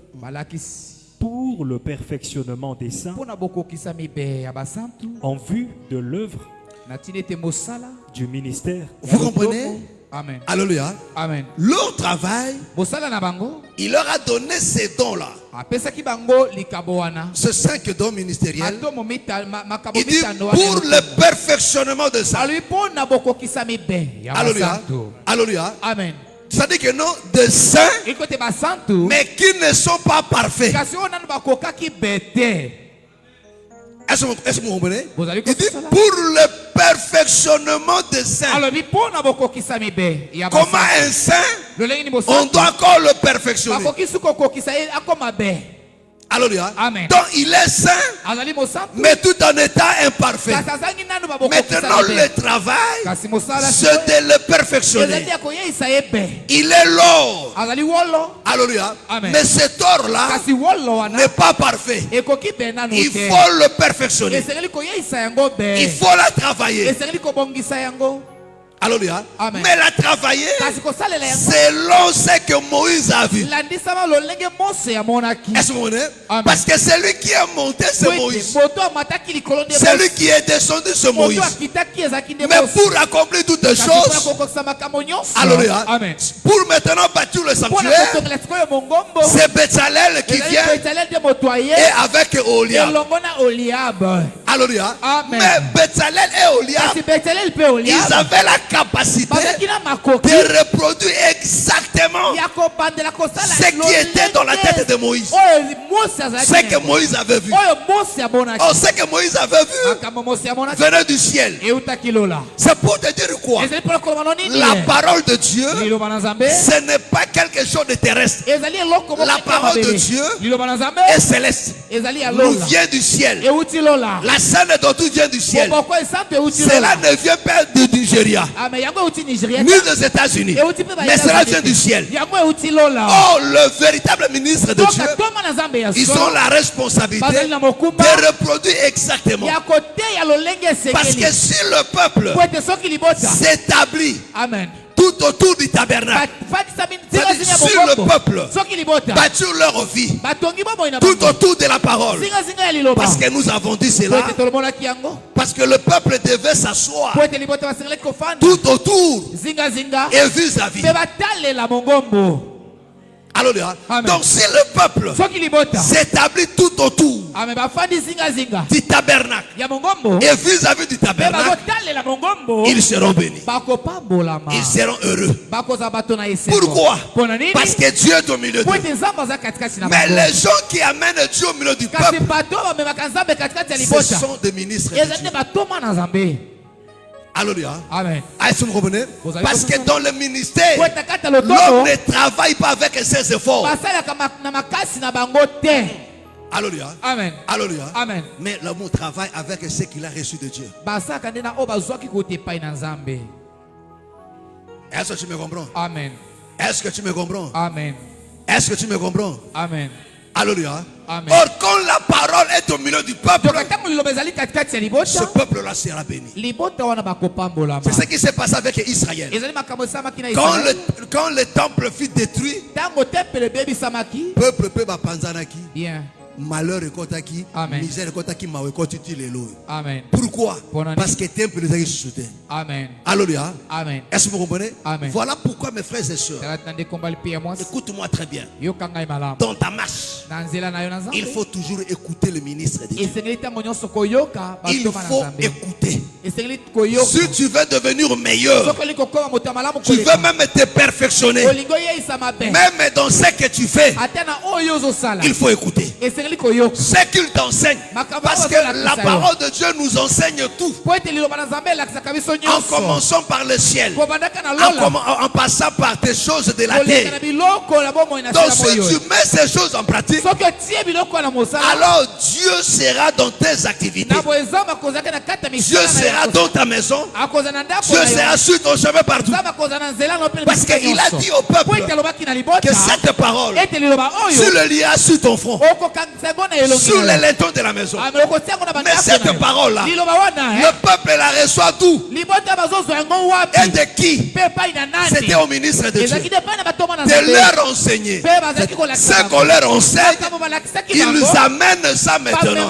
pour le perfectionnement des saints, en vue de l'œuvre du ministère. Vous comprenez? Amen. Alléluia. Amen. Leur travail, il leur a donné ces dons-là. Ce 5 dons ministériels. Il dit pour le perfectionnement de ça. Alléluia. Alléluia. Amen. Ça dit que non, de saints, mais qui ne sont pas parfaits. Est-ce que vous comprenez? Il dit pour le perfectionnement des saints. Comment un saint, on doit encore le perfectionner. Alléluia. Amen. Donc il est saint, mais tout en étant imparfait. Maintenant le travail, c'est de le perfectionner. Il est l'or. Alléluia. Amen. Mais cet or-là n'est pas parfait. Il faut le perfectionner. Il faut la travailler. Alléluia. Amen. Mais la travailler selon ce que Moïse a vu. Est-ce que vous comprenez? Parce que celui qui est monté, c'est Moïse. Celui qui est descendu, c'est Moïse. Mais pour accomplir toutes les choses, alléluia, pour maintenant bâtir le sanctuaire, c'est Béthalel qui vient et avec Oliab. Alléluia. Mais Béthalel et Oliab, ils avaient la capacité de reproduire exactement ce qui était dans la tête de Moïse. Ce que Moïse avait vu. Oh, ce que Moïse avait vu venait du ciel. C'est pour te dire quoi? La parole de Dieu, ce n'est pas quelque chose de terrestre. La parole de Dieu est céleste. Nous vient du ciel. La scène dont tout vient du ciel. Cela ne vient pas du Nigeria, ni des États-Unis, mais cela vient du ciel. Oh, le véritable ministre de Dieu, ils ont la responsabilité de reproduire exactement. Parce que si le peuple s'établit tout autour du tabernacle, sur le peuple, bâtir leur vie tout autour de la parole. Parce que nous avons dit cela. Parce que le peuple devait s'asseoir tout autour et vis-à-vis. Alléluia. Amen. Donc si le peuple s'établit tout autour du tabernacle et vis-à-vis du tabernacle, ils seront bénis. Ils seront heureux. Pourquoi? Parce que Dieu est au milieu d'eux. Mais les gens qui amènent Dieu au milieu du peuple, ce sont des ministres de Dieu. Alléluia. Amen. Est-ce que vous comprenez? Parce que dans le ministère, l'homme ne travaille pas avec ses efforts. Alléluia. Amen. Alléluia. Amen. Mais l'homme travaille avec ce qu'il a reçu de Dieu. Est-ce que tu me comprends? Amen. Est-ce que tu me comprends? Amen. Est-ce que tu me comprends? Amen. Alléluia. Amen. Or, quand la parole est au milieu du peuple, ce peuple-là sera béni. C'est ce qui s'est passé avec Israël. Quand le temple fut détruit, peuple peut panzanaki. Malheur et kotaki, misère et kotaki, mawe kotiti lelo. Amen. Pourquoi? Parce que temple les a soutenu. Amen. Alléluia. Amen. Est-ce que vous comprenez? Amen. Voilà pourquoi mes frères et sœurs, écoute-moi très bien. Dans ta marche, il faut toujours écouter le ministre de Dieu. Il faut écouter. Si tu veux devenir meilleur, tu veux même te perfectionner, même dans ce que tu fais, il faut écouter ce qu'il t'enseigne, parce que la parole de Dieu nous enseigne tout, en commençant par le ciel, en passant par des choses de la terre. Donc si tu mets ces choses en pratique, alors Dieu sera dans tes activités, Dieu sera dans ta maison, Dieu sera sur ton chemin partout, parce qu'il a dit au peuple que cette parole, tu le liras sur ton front, sur les lintons de la maison. Mais cette parole-là, le peuple la reçoit d'où? Et de qui? C'était au ministre de Dieu de leur enseigner. Ce qu'on leur enseigne, ils amènent ça maintenant dans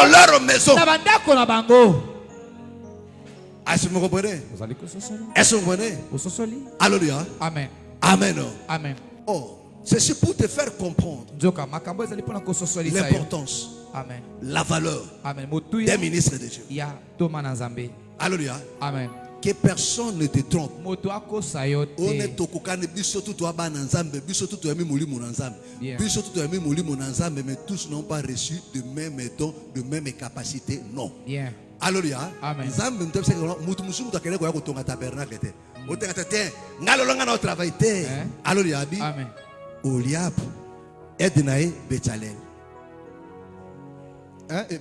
leur maison. Est-ce que vous comprenez? Est-ce que vous comprenez? Alléluia. Amen. Amen. Amen. Oh, c'est pour te faire comprendre l'importance, la valeur des ministres de Dieu. Alléluia. Amen. Que personne ne te trompe. Mais tous n'ont pas reçu de même dons, de même capacité. Non. Alléluia. Amen. Alléluia. Amen. Oliab, Ednae, Béthalel.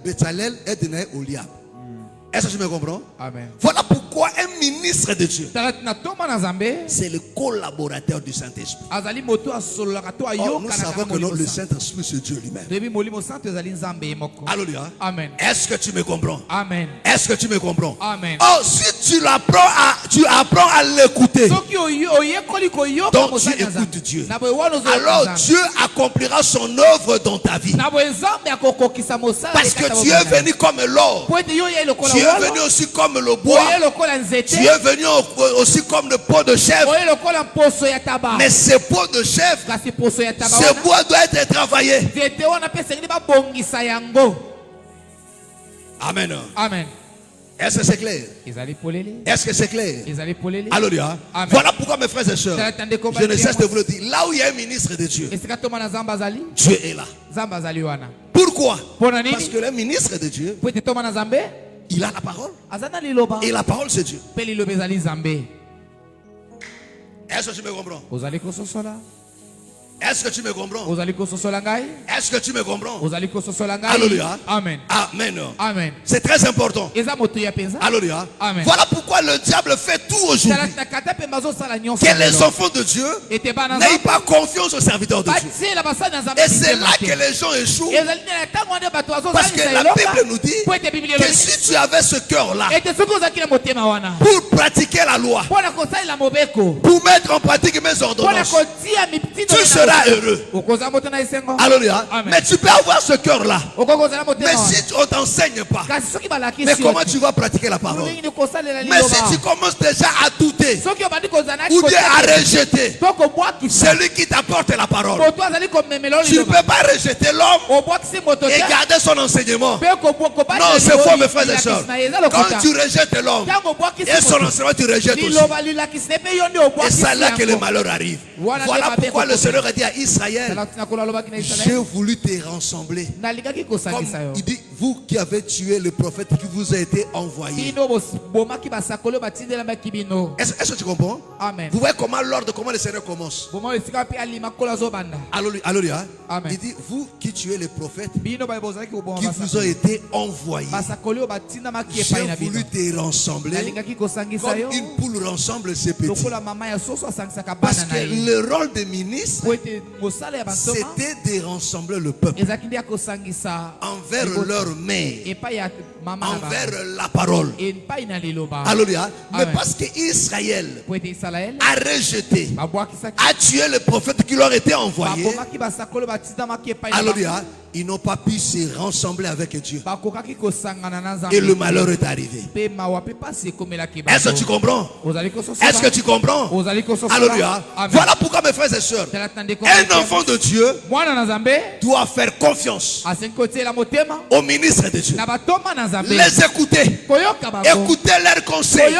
Béthalel, Ednae, Oliab. Est-ce que tu me comprends? Amen. Voilà pourquoi un ministre de Dieu, c'est le collaborateur du Saint-Esprit. Oh, nous savons que le Saint-Esprit, c'est Dieu lui-même. Alléluia. Amen. Est-ce que tu me comprends? Amen. Est-ce que tu me comprends? Amen. Oh, si tu apprends à l'écouter, donc tu écoutes Dieu, alors Dieu accomplira son œuvre dans ta vie. Parce que tu es venu comme l'or, tu es venu aussi comme le bois, tu es venu aussi comme le pot de chèvre. Mais ce pot de chèvre, ce bois doit être travaillé. Amen. Amen. Est-ce que c'est clair? Est-ce que c'est clair? Alléluia. Voilà pourquoi mes frères et sœurs, je ne cesse de vous le dire, là où il y a un ministre de Dieu, Dieu est là. Pourquoi? Parce que le ministre de Dieu, il a la parole. Et la parole c'est Dieu. Est-ce que tu me comprends? Est-ce que tu me comprends? Est-ce que tu me comprends? Alléluia. Amen. Amen. Amen. C'est très important. Alléluia. Amen. Voilà pourquoi le diable fait tout aujourd'hui. Que les enfants de Dieu n'aient pas confiance aux serviteurs de Dieu. Et c'est là que les gens échouent. Parce que la Bible nous dit que si tu avais ce cœur-là pour pratiquer la loi, pour mettre en pratique mes ordonnances, tu seras seras heureux. Alléluia. Mais tu peux avoir ce cœur-là. Mais si on ne t'enseigne pas, mais comment tu vas pratiquer la parole? Mais si tu commences déjà à douter ou bien à rejeter celui qui t'apporte la parole, tu ne peux pas rejeter l'homme et garder son enseignement. Non, c'est faux, mes frères et sœurs. Quand tu rejettes l'homme et son enseignement, tu rejettes aussi. Et c'est là que le malheur arrive. Voilà pourquoi le Seigneur a dit à Israël, j'ai voulu te rassembler. Comme il dit, vous qui avez tué le prophète qui vous a été envoyé. Est-ce que tu comprends? Amen. Vous voyez comment l'ordre, comment le Seigneur commence. Alléluia. Il dit, vous qui tuez les prophètes qui vous ont été envoyés. J'ai voulu te rassembler comme une poule rassemble ses petits. Parce que le rôle des ministres, c'était de rassembler le peuple envers leur mère, envers la parole. Alléluia. Mais parce qu'Israël a rejeté, a tué le prophète qui leur était envoyé, alléluia, ils n'ont pas pu se rassembler avec Dieu. Et le malheur est arrivé. Est-ce que tu comprends? Est-ce que tu comprends? Alléluia. Voilà pourquoi, mes frères et sœurs, un enfant de Dieu doit faire confiance au ministre de Dieu. Les écouter. Écouter leurs conseils.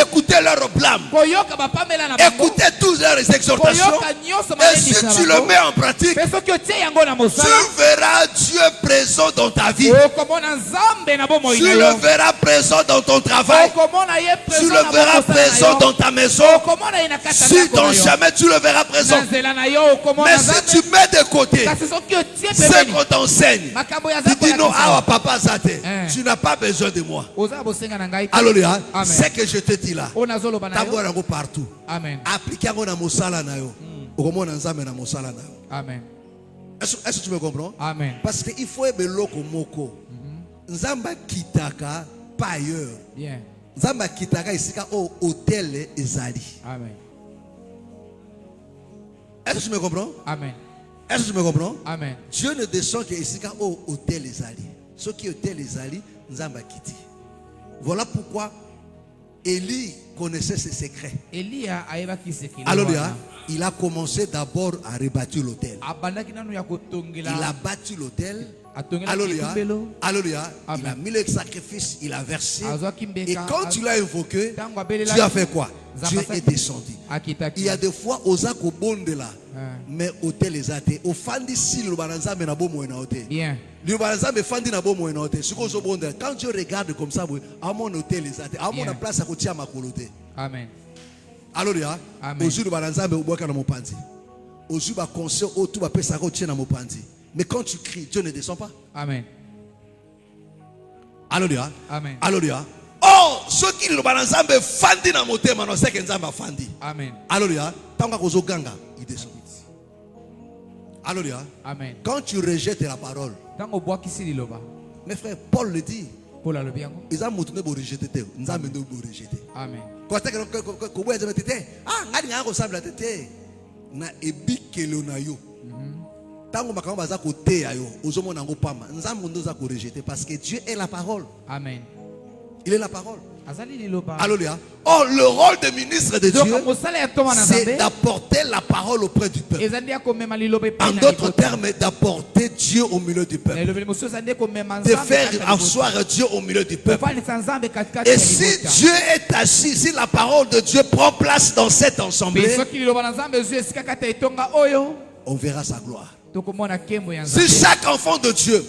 Écouter leurs blâmes. Écouter toutes leurs exhortations. Et si tu le mets en pratique, tu verras Dieu présent dans ta vie. Tu le verras présent dans ton travail. Tu le verras présent dans ta maison. Si dans jamais tu le verras présent. Mais si tu mets de côté ce qu'on t'enseigne, tu dis non, ah papa Zate, tu n'as pas besoin de moi. Alléluia. C'est que je te dis là. Partout. Appliquez à Mosala Nayo. Amen. Est-ce que tu me comprends? Amen. Parce qu'il faut aimer l'oko moko. Nzamba kitaka pas ailleurs. Bien. Nzamba kitaka ici au hôtel ezali. Amen. Est-ce que tu me comprends? Amen. Est-ce que tu me comprends? Amen. Dieu ne descend que ici au hôtel ezali. Ce qui est hôtel ezali, nzamba kiti. Voilà pourquoi Élie connaissait ses secrets. Alléluia. Il a commencé d'abord à rebâtir l'autel. Il a bâti l'autel. Alléluia. Alléluia. Il a mis le sacrifice, il a versé. Et quand tu l'as invoqué, tu as fait quoi? Dieu est descendu. Il y a des fois aux bonde là, mais hôtel les athées. Au fandi si le balanza me na bo moena hôtel. Le balanza me fandi na bo moena hôtel. Quand Dieu regarde comme ça, à mon hôtel les athées, à mon place à côté à ma coloté. Amen. Alléluia. Aujourd'hui, le balanza me oboka na mopandi. Aujourd'hui, ba conseil autour ba pesa ko tient na mopandi. Mais quand tu cries, Dieu ne descend pas. Amen. Alléluia. Amen. Alléluia. Oh, ceux qui le balanza me fandi na motema, non c'est que nzamba fandi. Amen. Alléluia. Tanga kozo ganga, il descend. Alléluia. Amen. Quand tu rejettes la parole. Mes frères, Paul le dit. Ils ont montré pour rejeter. Nous avons pour rejeter. Amen. Quand tu as ah, ngani ngako ressemble à tete. Na ebikelo na yo. Tango makamba baza kote ya yo, ozomona ngo pamba. Nzambe ndoza ko rejeter parce que Dieu est la parole. Amen. Il est la parole. Alléluia. Oh, le rôle de ministre de Dieu, c'est d'apporter la parole auprès du peuple. En d'autres termes, d'apporter Dieu au milieu du peuple. De faire asseoir Dieu au milieu du peuple. Et si Dieu est assis, si la parole de Dieu prend place dans cette assemblée, on verra sa gloire. Si chaque enfant de Dieu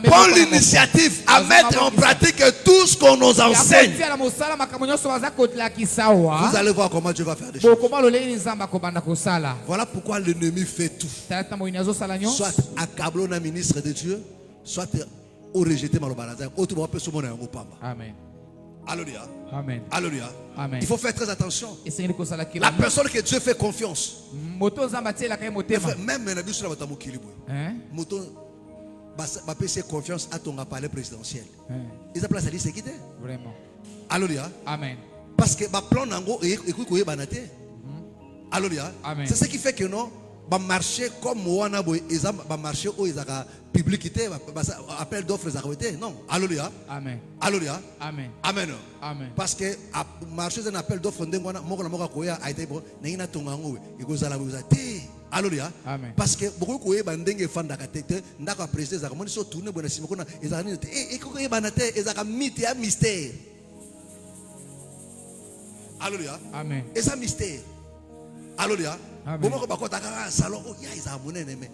prend l'initiative à mettre en pratique tout ce qu'on nous enseigne, vous allez voir comment Dieu va faire des choses. Voilà pourquoi l'ennemi fait tout. Soit accabler un ministre de Dieu, soit au rejeter malobalaza. Amen. Alléluia. Amen. Alléluia. Amen. Il faut faire très attention. La personne que Dieu fait confiance. Même Moto va payer confiance à ton palais présidentiel. Ils ont place à dire c'est qui t'es. Vraiment. Alléluia. Amen. Parce que ma plan nango et écoute banate. Alléluia. C'est ce qui fait que non. ba marché comme wana boy exemple ba marché o ezaka publicité ba appel d'offres ezaka non alléluia Amen. alléluia Amen. amen Amen. parce que marché un appel d'offres ndengwana moko na moko koya aite bo nina tonga ngwe ikozala boza te alléluia Amen. parce que beaucoup koyeba ndenge fandaka te ndaka président ezaka moni so tourner bona sima kona ezaka nini te ekoyeba na te ezaka mythe ya mystère alléluia Amen. eza mystère alléluia Amen. bomoko bakota kaka salon o ya ezaka monene mais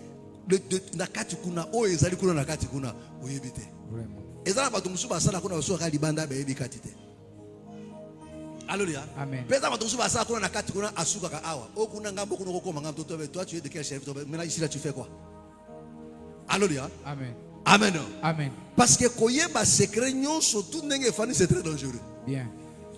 na kati kuna o ezali kuna na kati kuna oyebi te Vraiment. ezala bato mosusu basala kuna baso kaka libanda bayebi kati te alléluia Amen. peza bato mosusu basala kuna na kati kuna asukaka awa o kuna ngambo kuna kokoma ngambo toi tu es de quel chef maintenant ici là tu fais quoi alléluia Amen. amen Amen. parce que koyeba secret nyonso tout ndenge efani c'est très dangereux Bien.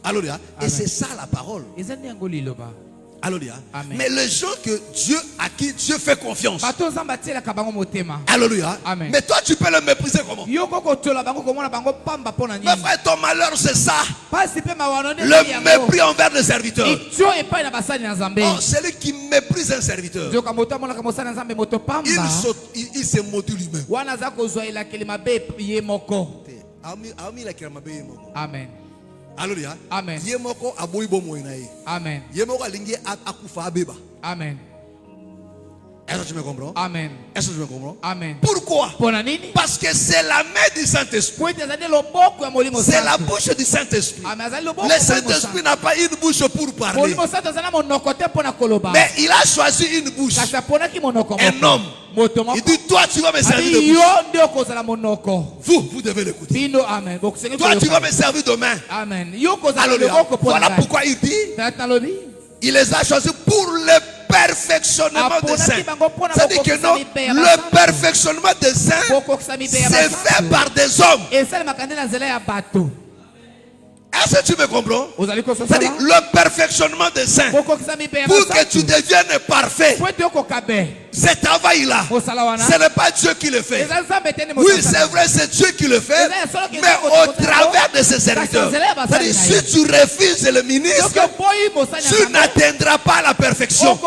alléluia et Amen. c'est ça la parole Ezali yango liloba. alléluia Amen. mais les gens que Dieu à qui Dieu fait confiance Bato nzamba tiela ka bango motema. alléluia Amen. mais toi tu peux le mépriser comment Yo koko tola bango komona bango pamba pona mais nini. frère ton malheur c'est ça Pasi pe mawano ne le mépris envers les serviteurs. Itio epai na basali na Nzambe. Oh, celui qui méprise un serviteur, Joka moto mona ka mosala Nzambe moto pamba. il se maudit lui-même. Wana za kozwa ila kelima be ye moko. Amen. Alléluia. Amen. Yemoko aboyi bomo inaye. Amen. Yemoko alingi akufa abeba. Amen. Est-ce que tu me comprends? Amen. Est-ce que tu me comprends? Amen. Pourquoi? Pona nini? Parce que c'est la main du Saint-Esprit. C'est la bouche du Saint-Esprit. Le Saint-Esprit n'a pas une bouche pour parler. Mais il a choisi une bouche. Un homme. Il dit, toi tu vas me servir de bouche. Vous devez l'écouter. Toi tu vas me servir de main. Amen. Alléluia. Voilà pourquoi il dit, il les a choisis pour le perfectionnement des saints. C'est-à-dire que non, le perfectionnement des saints, c'est fait par des hommes. Est-ce que tu me comprends? C'est-à-dire le perfectionnement des saints. Pour que tu deviennes parfait. Ce travail-là, ce n'est pas Dieu qui le fait. Oui, c'est vrai, c'est Dieu qui le fait. Mais au travers de ses serviteurs. C'est-à-dire, si tu refuses le ministre, tu n'atteindras pas la perfection.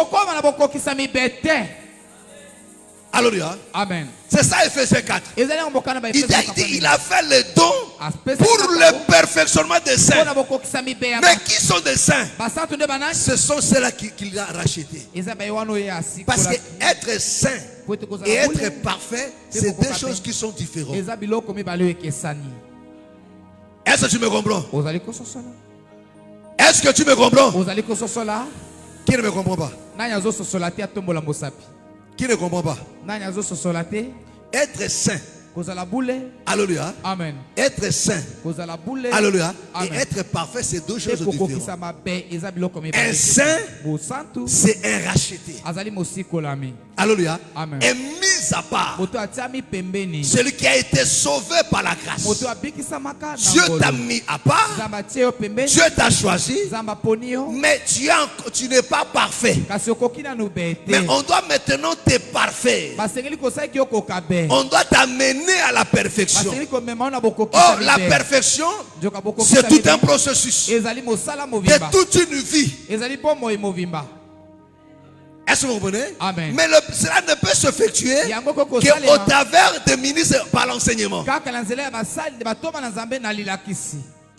Alléluia. Amen. C'est ça Ephésiens 4. Il a fait le don pour le perfectionnement des saints. Mais qui sont des saints? Ce sont ceux-là qu'il a rachetés. Parce que être saint et être parfait, c'est deux choses qui sont différentes. Est-ce que tu me comprends? Est-ce que tu me comprends? Qui ne me comprend pas? Qui ne comprend pas? Être saint. Alléluia. Amen. Être saint. Alléluia. Et être parfait, c'est deux choses différentes. Un saint, c'est un racheté. Alléluia. Amen. Et mis à part, celui qui a été sauvé par la grâce. Dieu t'a mis à part. Dieu t'a choisi. Mais tu n'es pas parfait. Mais on doit maintenant te parfaire. On doit t'amener à la perfection. Oh, la perfection, c'est tout un processus. C'est toute une vie. Est-ce que vous comprenez? Amen. Mais cela ne peut s'effectuer qu'au travers des ministres par l'enseignement.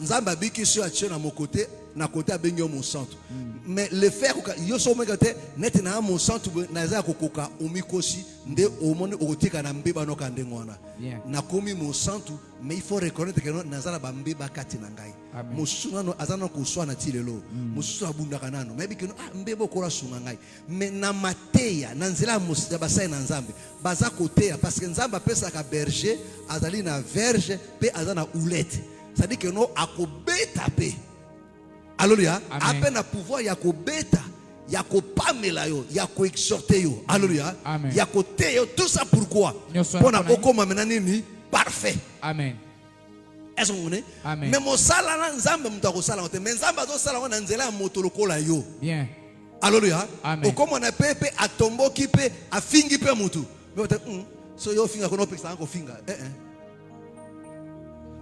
Nzamba bikisi atio na mokote na côté abenyo mon centre. Mais le faire yo so mekate net na mon centre na za kokoka omikosi nde omoni okotika na mbeba no kande ngwana. Na komi mon centre mais il faut reconnaître que na za ba mbeba kati na ngai. Mosusu no azana ko so na tilelo. Mosusu abunda kanano. Mais bikeno mbeba ko la sunga ngai. Mais na mateya na nzela mosusu basai na nzambe. Baza koteya parce que nzamba pesa ka berger azali na verge pe azana houlette. Ça dit que non, à kobeta pe. Alléluia. À peine à pouvoir, ya kobeta, ya kopamela yo, ya ko exhorter yo. Alléluia. Ya kote yo. Tout ça pourquoi? Pour na okoma menani parfait. Amen. Est-ce que vous comprenez? Mais mon sala na nzambe mutako sala ote. Mais nzambe zo sala na nzela motoloko la yo. Bien. Alléluia. Okoma na pepe atombo ki pe afingi pe mutu. Mais so yo finga kono pesa ko finga.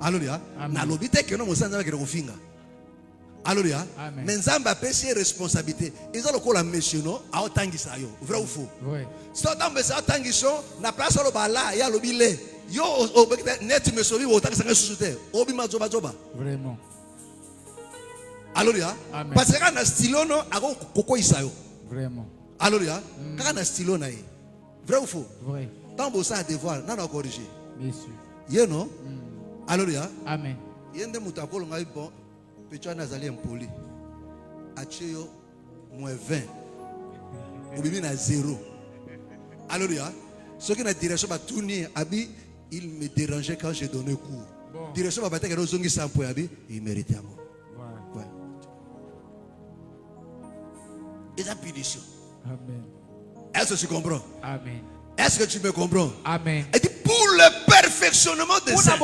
Alléluia. Na lobite que non mosanza ke ko finga. Alléluia. Amen. Mais Nzamba a ses responsabilités. Ils ont le col à monsieur non à otangisa yo. Vrai ou faux? Vrai. Si on me ça tangiso na place au bala ya lobile. Yo net me sauver otangisa nga susute. Obi ma zoba zoba. Vraiment. Alléluia. Amen. Parce que quand na stylo no ako koko isayo. Vraiment. Alléluia. Quand na stylo na yi. Vrai ou faux? Vrai. Tant beau ça à devoir, n'a corriger. Bien sûr. You know? Alléluia. Amen. Yende mutakolo ngai bon. Pecho nazali impoli. Acheyo moins 20. Ou bien à 0. Alléluia. Ce qui n'a direction va tourner, Abi, il me dérangeait quand j'ai donné cours. Bon. Direction va battre que nous avons pour Abi, il méritait à moi. Ouais. Ouais. Et la punition. Amen. Est-ce que tu comprends? Amen. Est-ce que tu me comprends? Amen. Elle dit pour le perfectionnement des saints.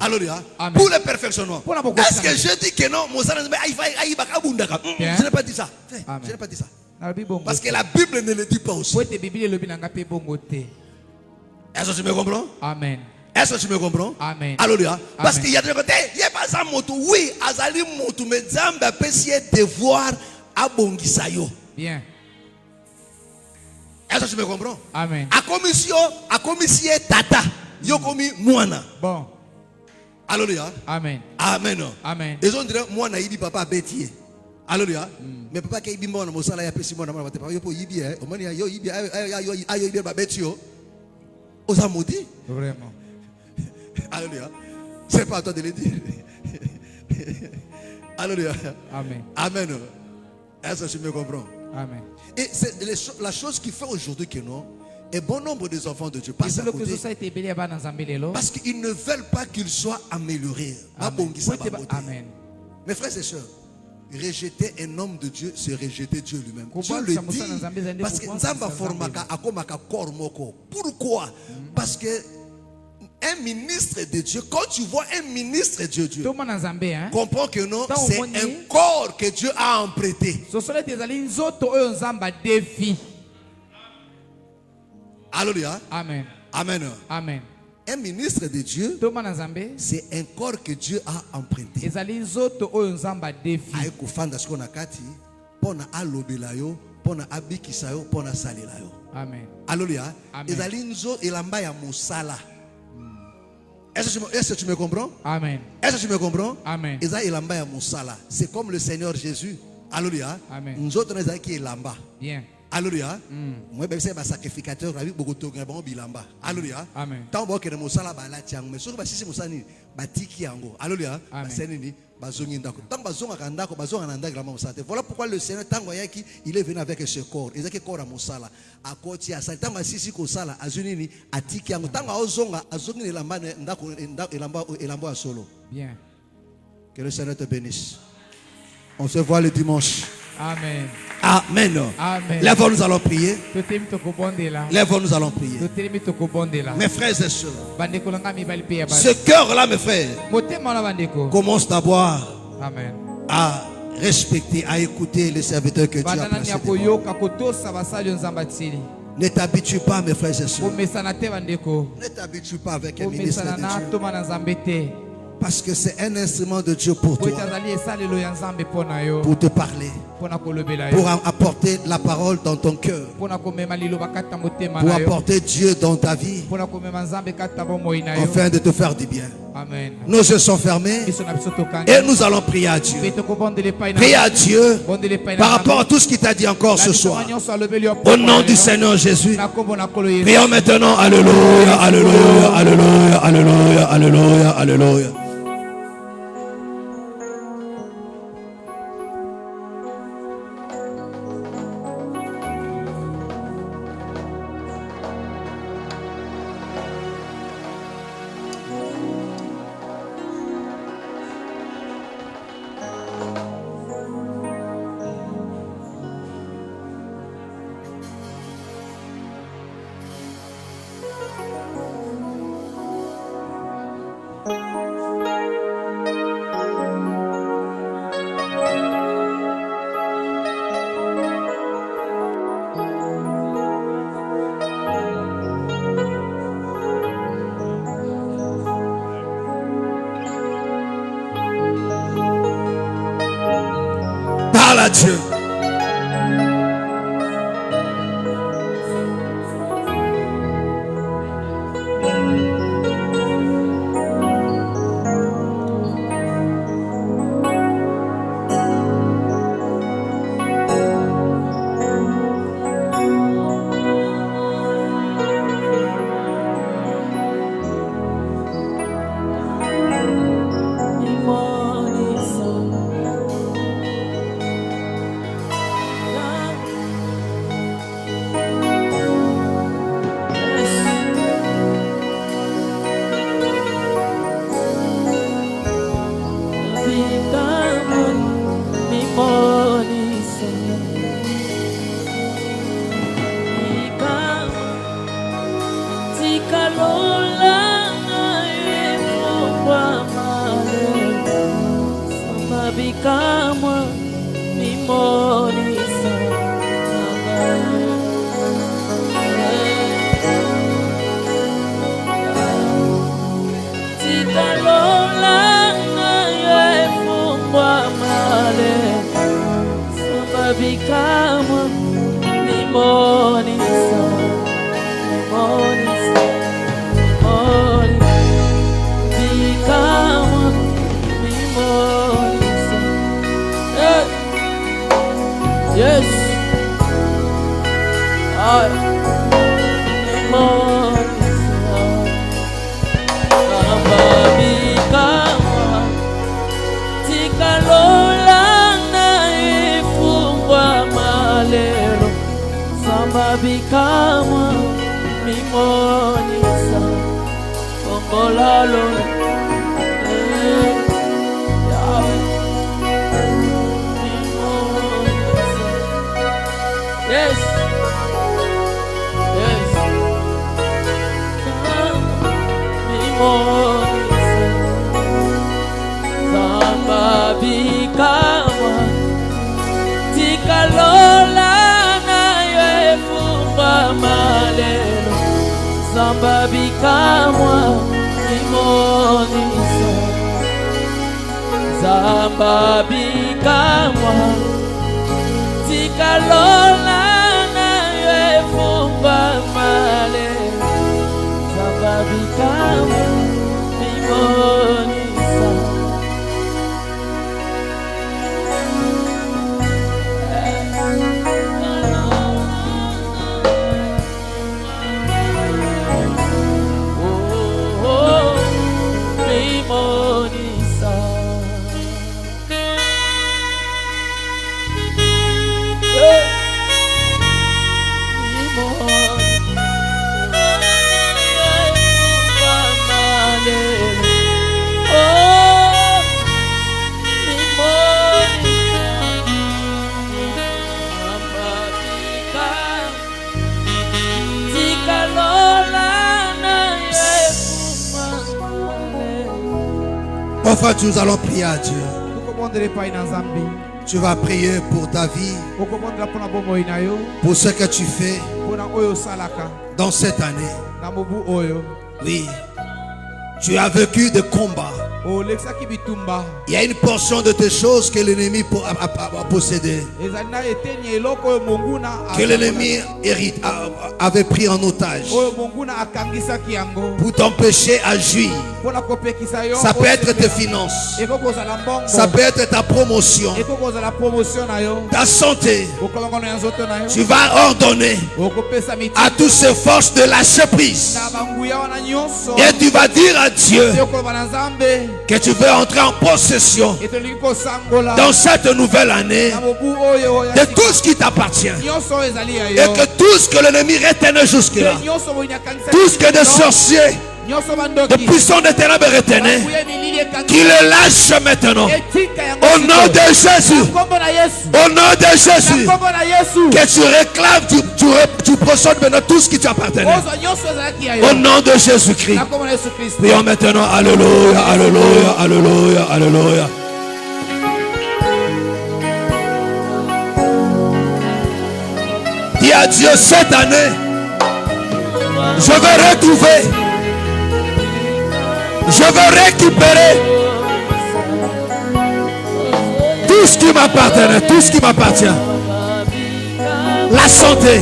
Alléluia. Amen. Pour le perfectionnement. Est-ce que Amen. je dis que non? Je n'ai pas dit ça. Amen. Je n'ai pas dit ça. Parce que la Bible ne le dit pas aussi. Est-ce que tu me comprends? Amen. Est-ce que tu me comprends? Amen. Alléluia. Parce Amen. qu'il y a des côtés, il n'y a pas ça moto. Oui, Azali moto, mais Zamba peut s'y devoir à Bongisayo. Bien. Est-ce que tu me comprends? Amen. A commission tata. Yo komi moana. Bon. Alléluia. Amen. Amen. Amen. Les gens diraient moana ibi papa bêtier. Alléluia. Mais papa qui ibi moana mosala ya pesi moana mama papa yo po ibi o mani yo ibi ayo ibi ba betio. Osa maudit. Vraiment. Alléluia. C'est pas à toi de le dire. Alléluia. Amen. Amen. Est-ce que tu me comprends? Amen. Et c'est la chose qui fait aujourd'hui que non, un bon nombre des enfants de Dieu passent à côté parce qu'ils ne veulent pas qu'ils soient améliorés. Amen. Amen. Mes frères et sœurs, rejeter un homme de Dieu, c'est rejeter Dieu lui-même. Dieu le dit parce que Nzamba formaka akomaka kor moko. Pourquoi? Parce que un ministre de Dieu, quand tu vois un ministre de Dieu, comprends que non, c'est un corps que Dieu a emprunté. Alléluia. Amen. Amen. Amen. Un ministre de Dieu, c'est un corps que Dieu a emprunté. Aekufanda siko na kati, pona alobela yo, pona abikisa yo, pona salela yo. Amen. Alléluia. Amen. Ezali nzo elamba ya musala. Est-ce que tu me comprends? Amen. Est-ce que tu me comprends? Amen. Ezali elamba ya musala. C'est comme le Seigneur Jésus. Alléluia. Amen. Nous autres, nous avons qui elamba. Bien. Alléluia. Moi, je suis un sacrificateur. Alléluia. Amen. Tant que nous sommes là, mais si nous sommes là, batiki yango. Alléluia. Voilà pourquoi le Seigneur il est venu avec ce corps. Il est corps à Moussala. À côté à ça, tant sisi ko sala azunini atiki yango. Tant ozonga azongini elamba ndako elamba solo. Bien. Que le Seigneur te bénisse. On se voit le dimanche. Amen. Amen. Amen. Lève-nous, nous allons prier. Lève-nous, nous allons prier. Mes frères et sœurs, ce cœur-là, mes frères, commence d'abord à respecter, à écouter les serviteurs que Dieu a placés. Ne t'habitue pas, mes frères et sœurs. Ne t'habitue pas avec un ministre de Dieu. Parce que c'est un instrument de Dieu pour toi. Pour te parler. Pour apporter la parole dans ton cœur. Pour apporter Dieu dans ta vie. Afin de te faire du bien. Amen. Nos yeux sont fermés. Et nous allons prier à Dieu. Prier à Dieu par rapport à tout ce qu'il t'a dit encore ce soir. Au nom du Seigneur Jésus. Prions maintenant. Alléluia, alléluia, alléluia, alléluia, alléluia, alléluia. à Dieu. Enfin, nous allons prier à Dieu. Tu vas prier pour ta vie, pour ce que tu fais dans cette année. Oui, tu as vécu des combats. Il y a une portion de tes choses que l'ennemi a possédé, que l'ennemi avait pris en otage pour t'empêcher à jouir. Ça peut être tes finances, ça peut être ta promotion, ta santé. Tu vas ordonner à toutes ces forces de lâcher prise, et tu vas dire à Dieu que tu veux entrer en possession dans cette nouvelle année de tout ce qui t'appartient, et que tout ce que l'ennemi retenait jusque-là, tout ce que des sorciers, des puissants des ténèbres retenaient, qu'il les lâche maintenant au nom de Jésus. Au nom de Jésus, que tu réclames, tu possèdes maintenant tout ce qui t'appartenait au nom de Jésus-Christ. Prions maintenant. Alléluia, alléluia, alléluia, alléluia. Dis à Dieu, cette année je vais retrouver, je vais récupérer tout Tout ce qui m'appartenait, tout ce qui m'appartient. La santé.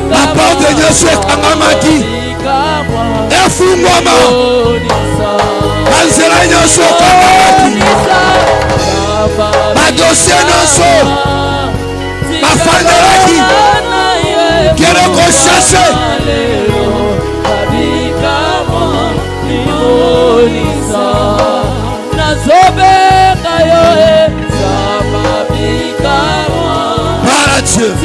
La porte de Dieu sur Kangamaki. Et fou-moi, Anzela Nyoso Kangamaki. Ma dossier Nyoso. Ma fandelaki. Quel est qu'on chasse? Par Dieu.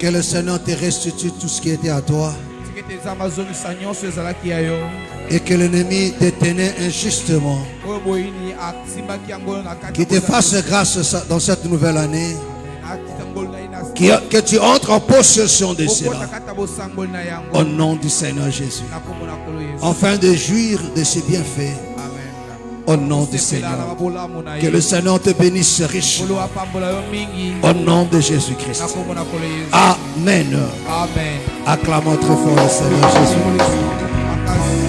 que le Seigneur te restitue tout ce qui était à toi. Et que l'ennemi te tenait injustement. Qu'il te fasse grâce dans cette nouvelle année. Que tu entres en possession de cela. Au nom du Seigneur Jésus. Afin de jouir de ses bienfaits. Au nom du Seigneur. Que le Seigneur te bénisse richement. Au nom de Jésus-Christ. Amen. Amen. Acclamons très fort le Seigneur Jésus.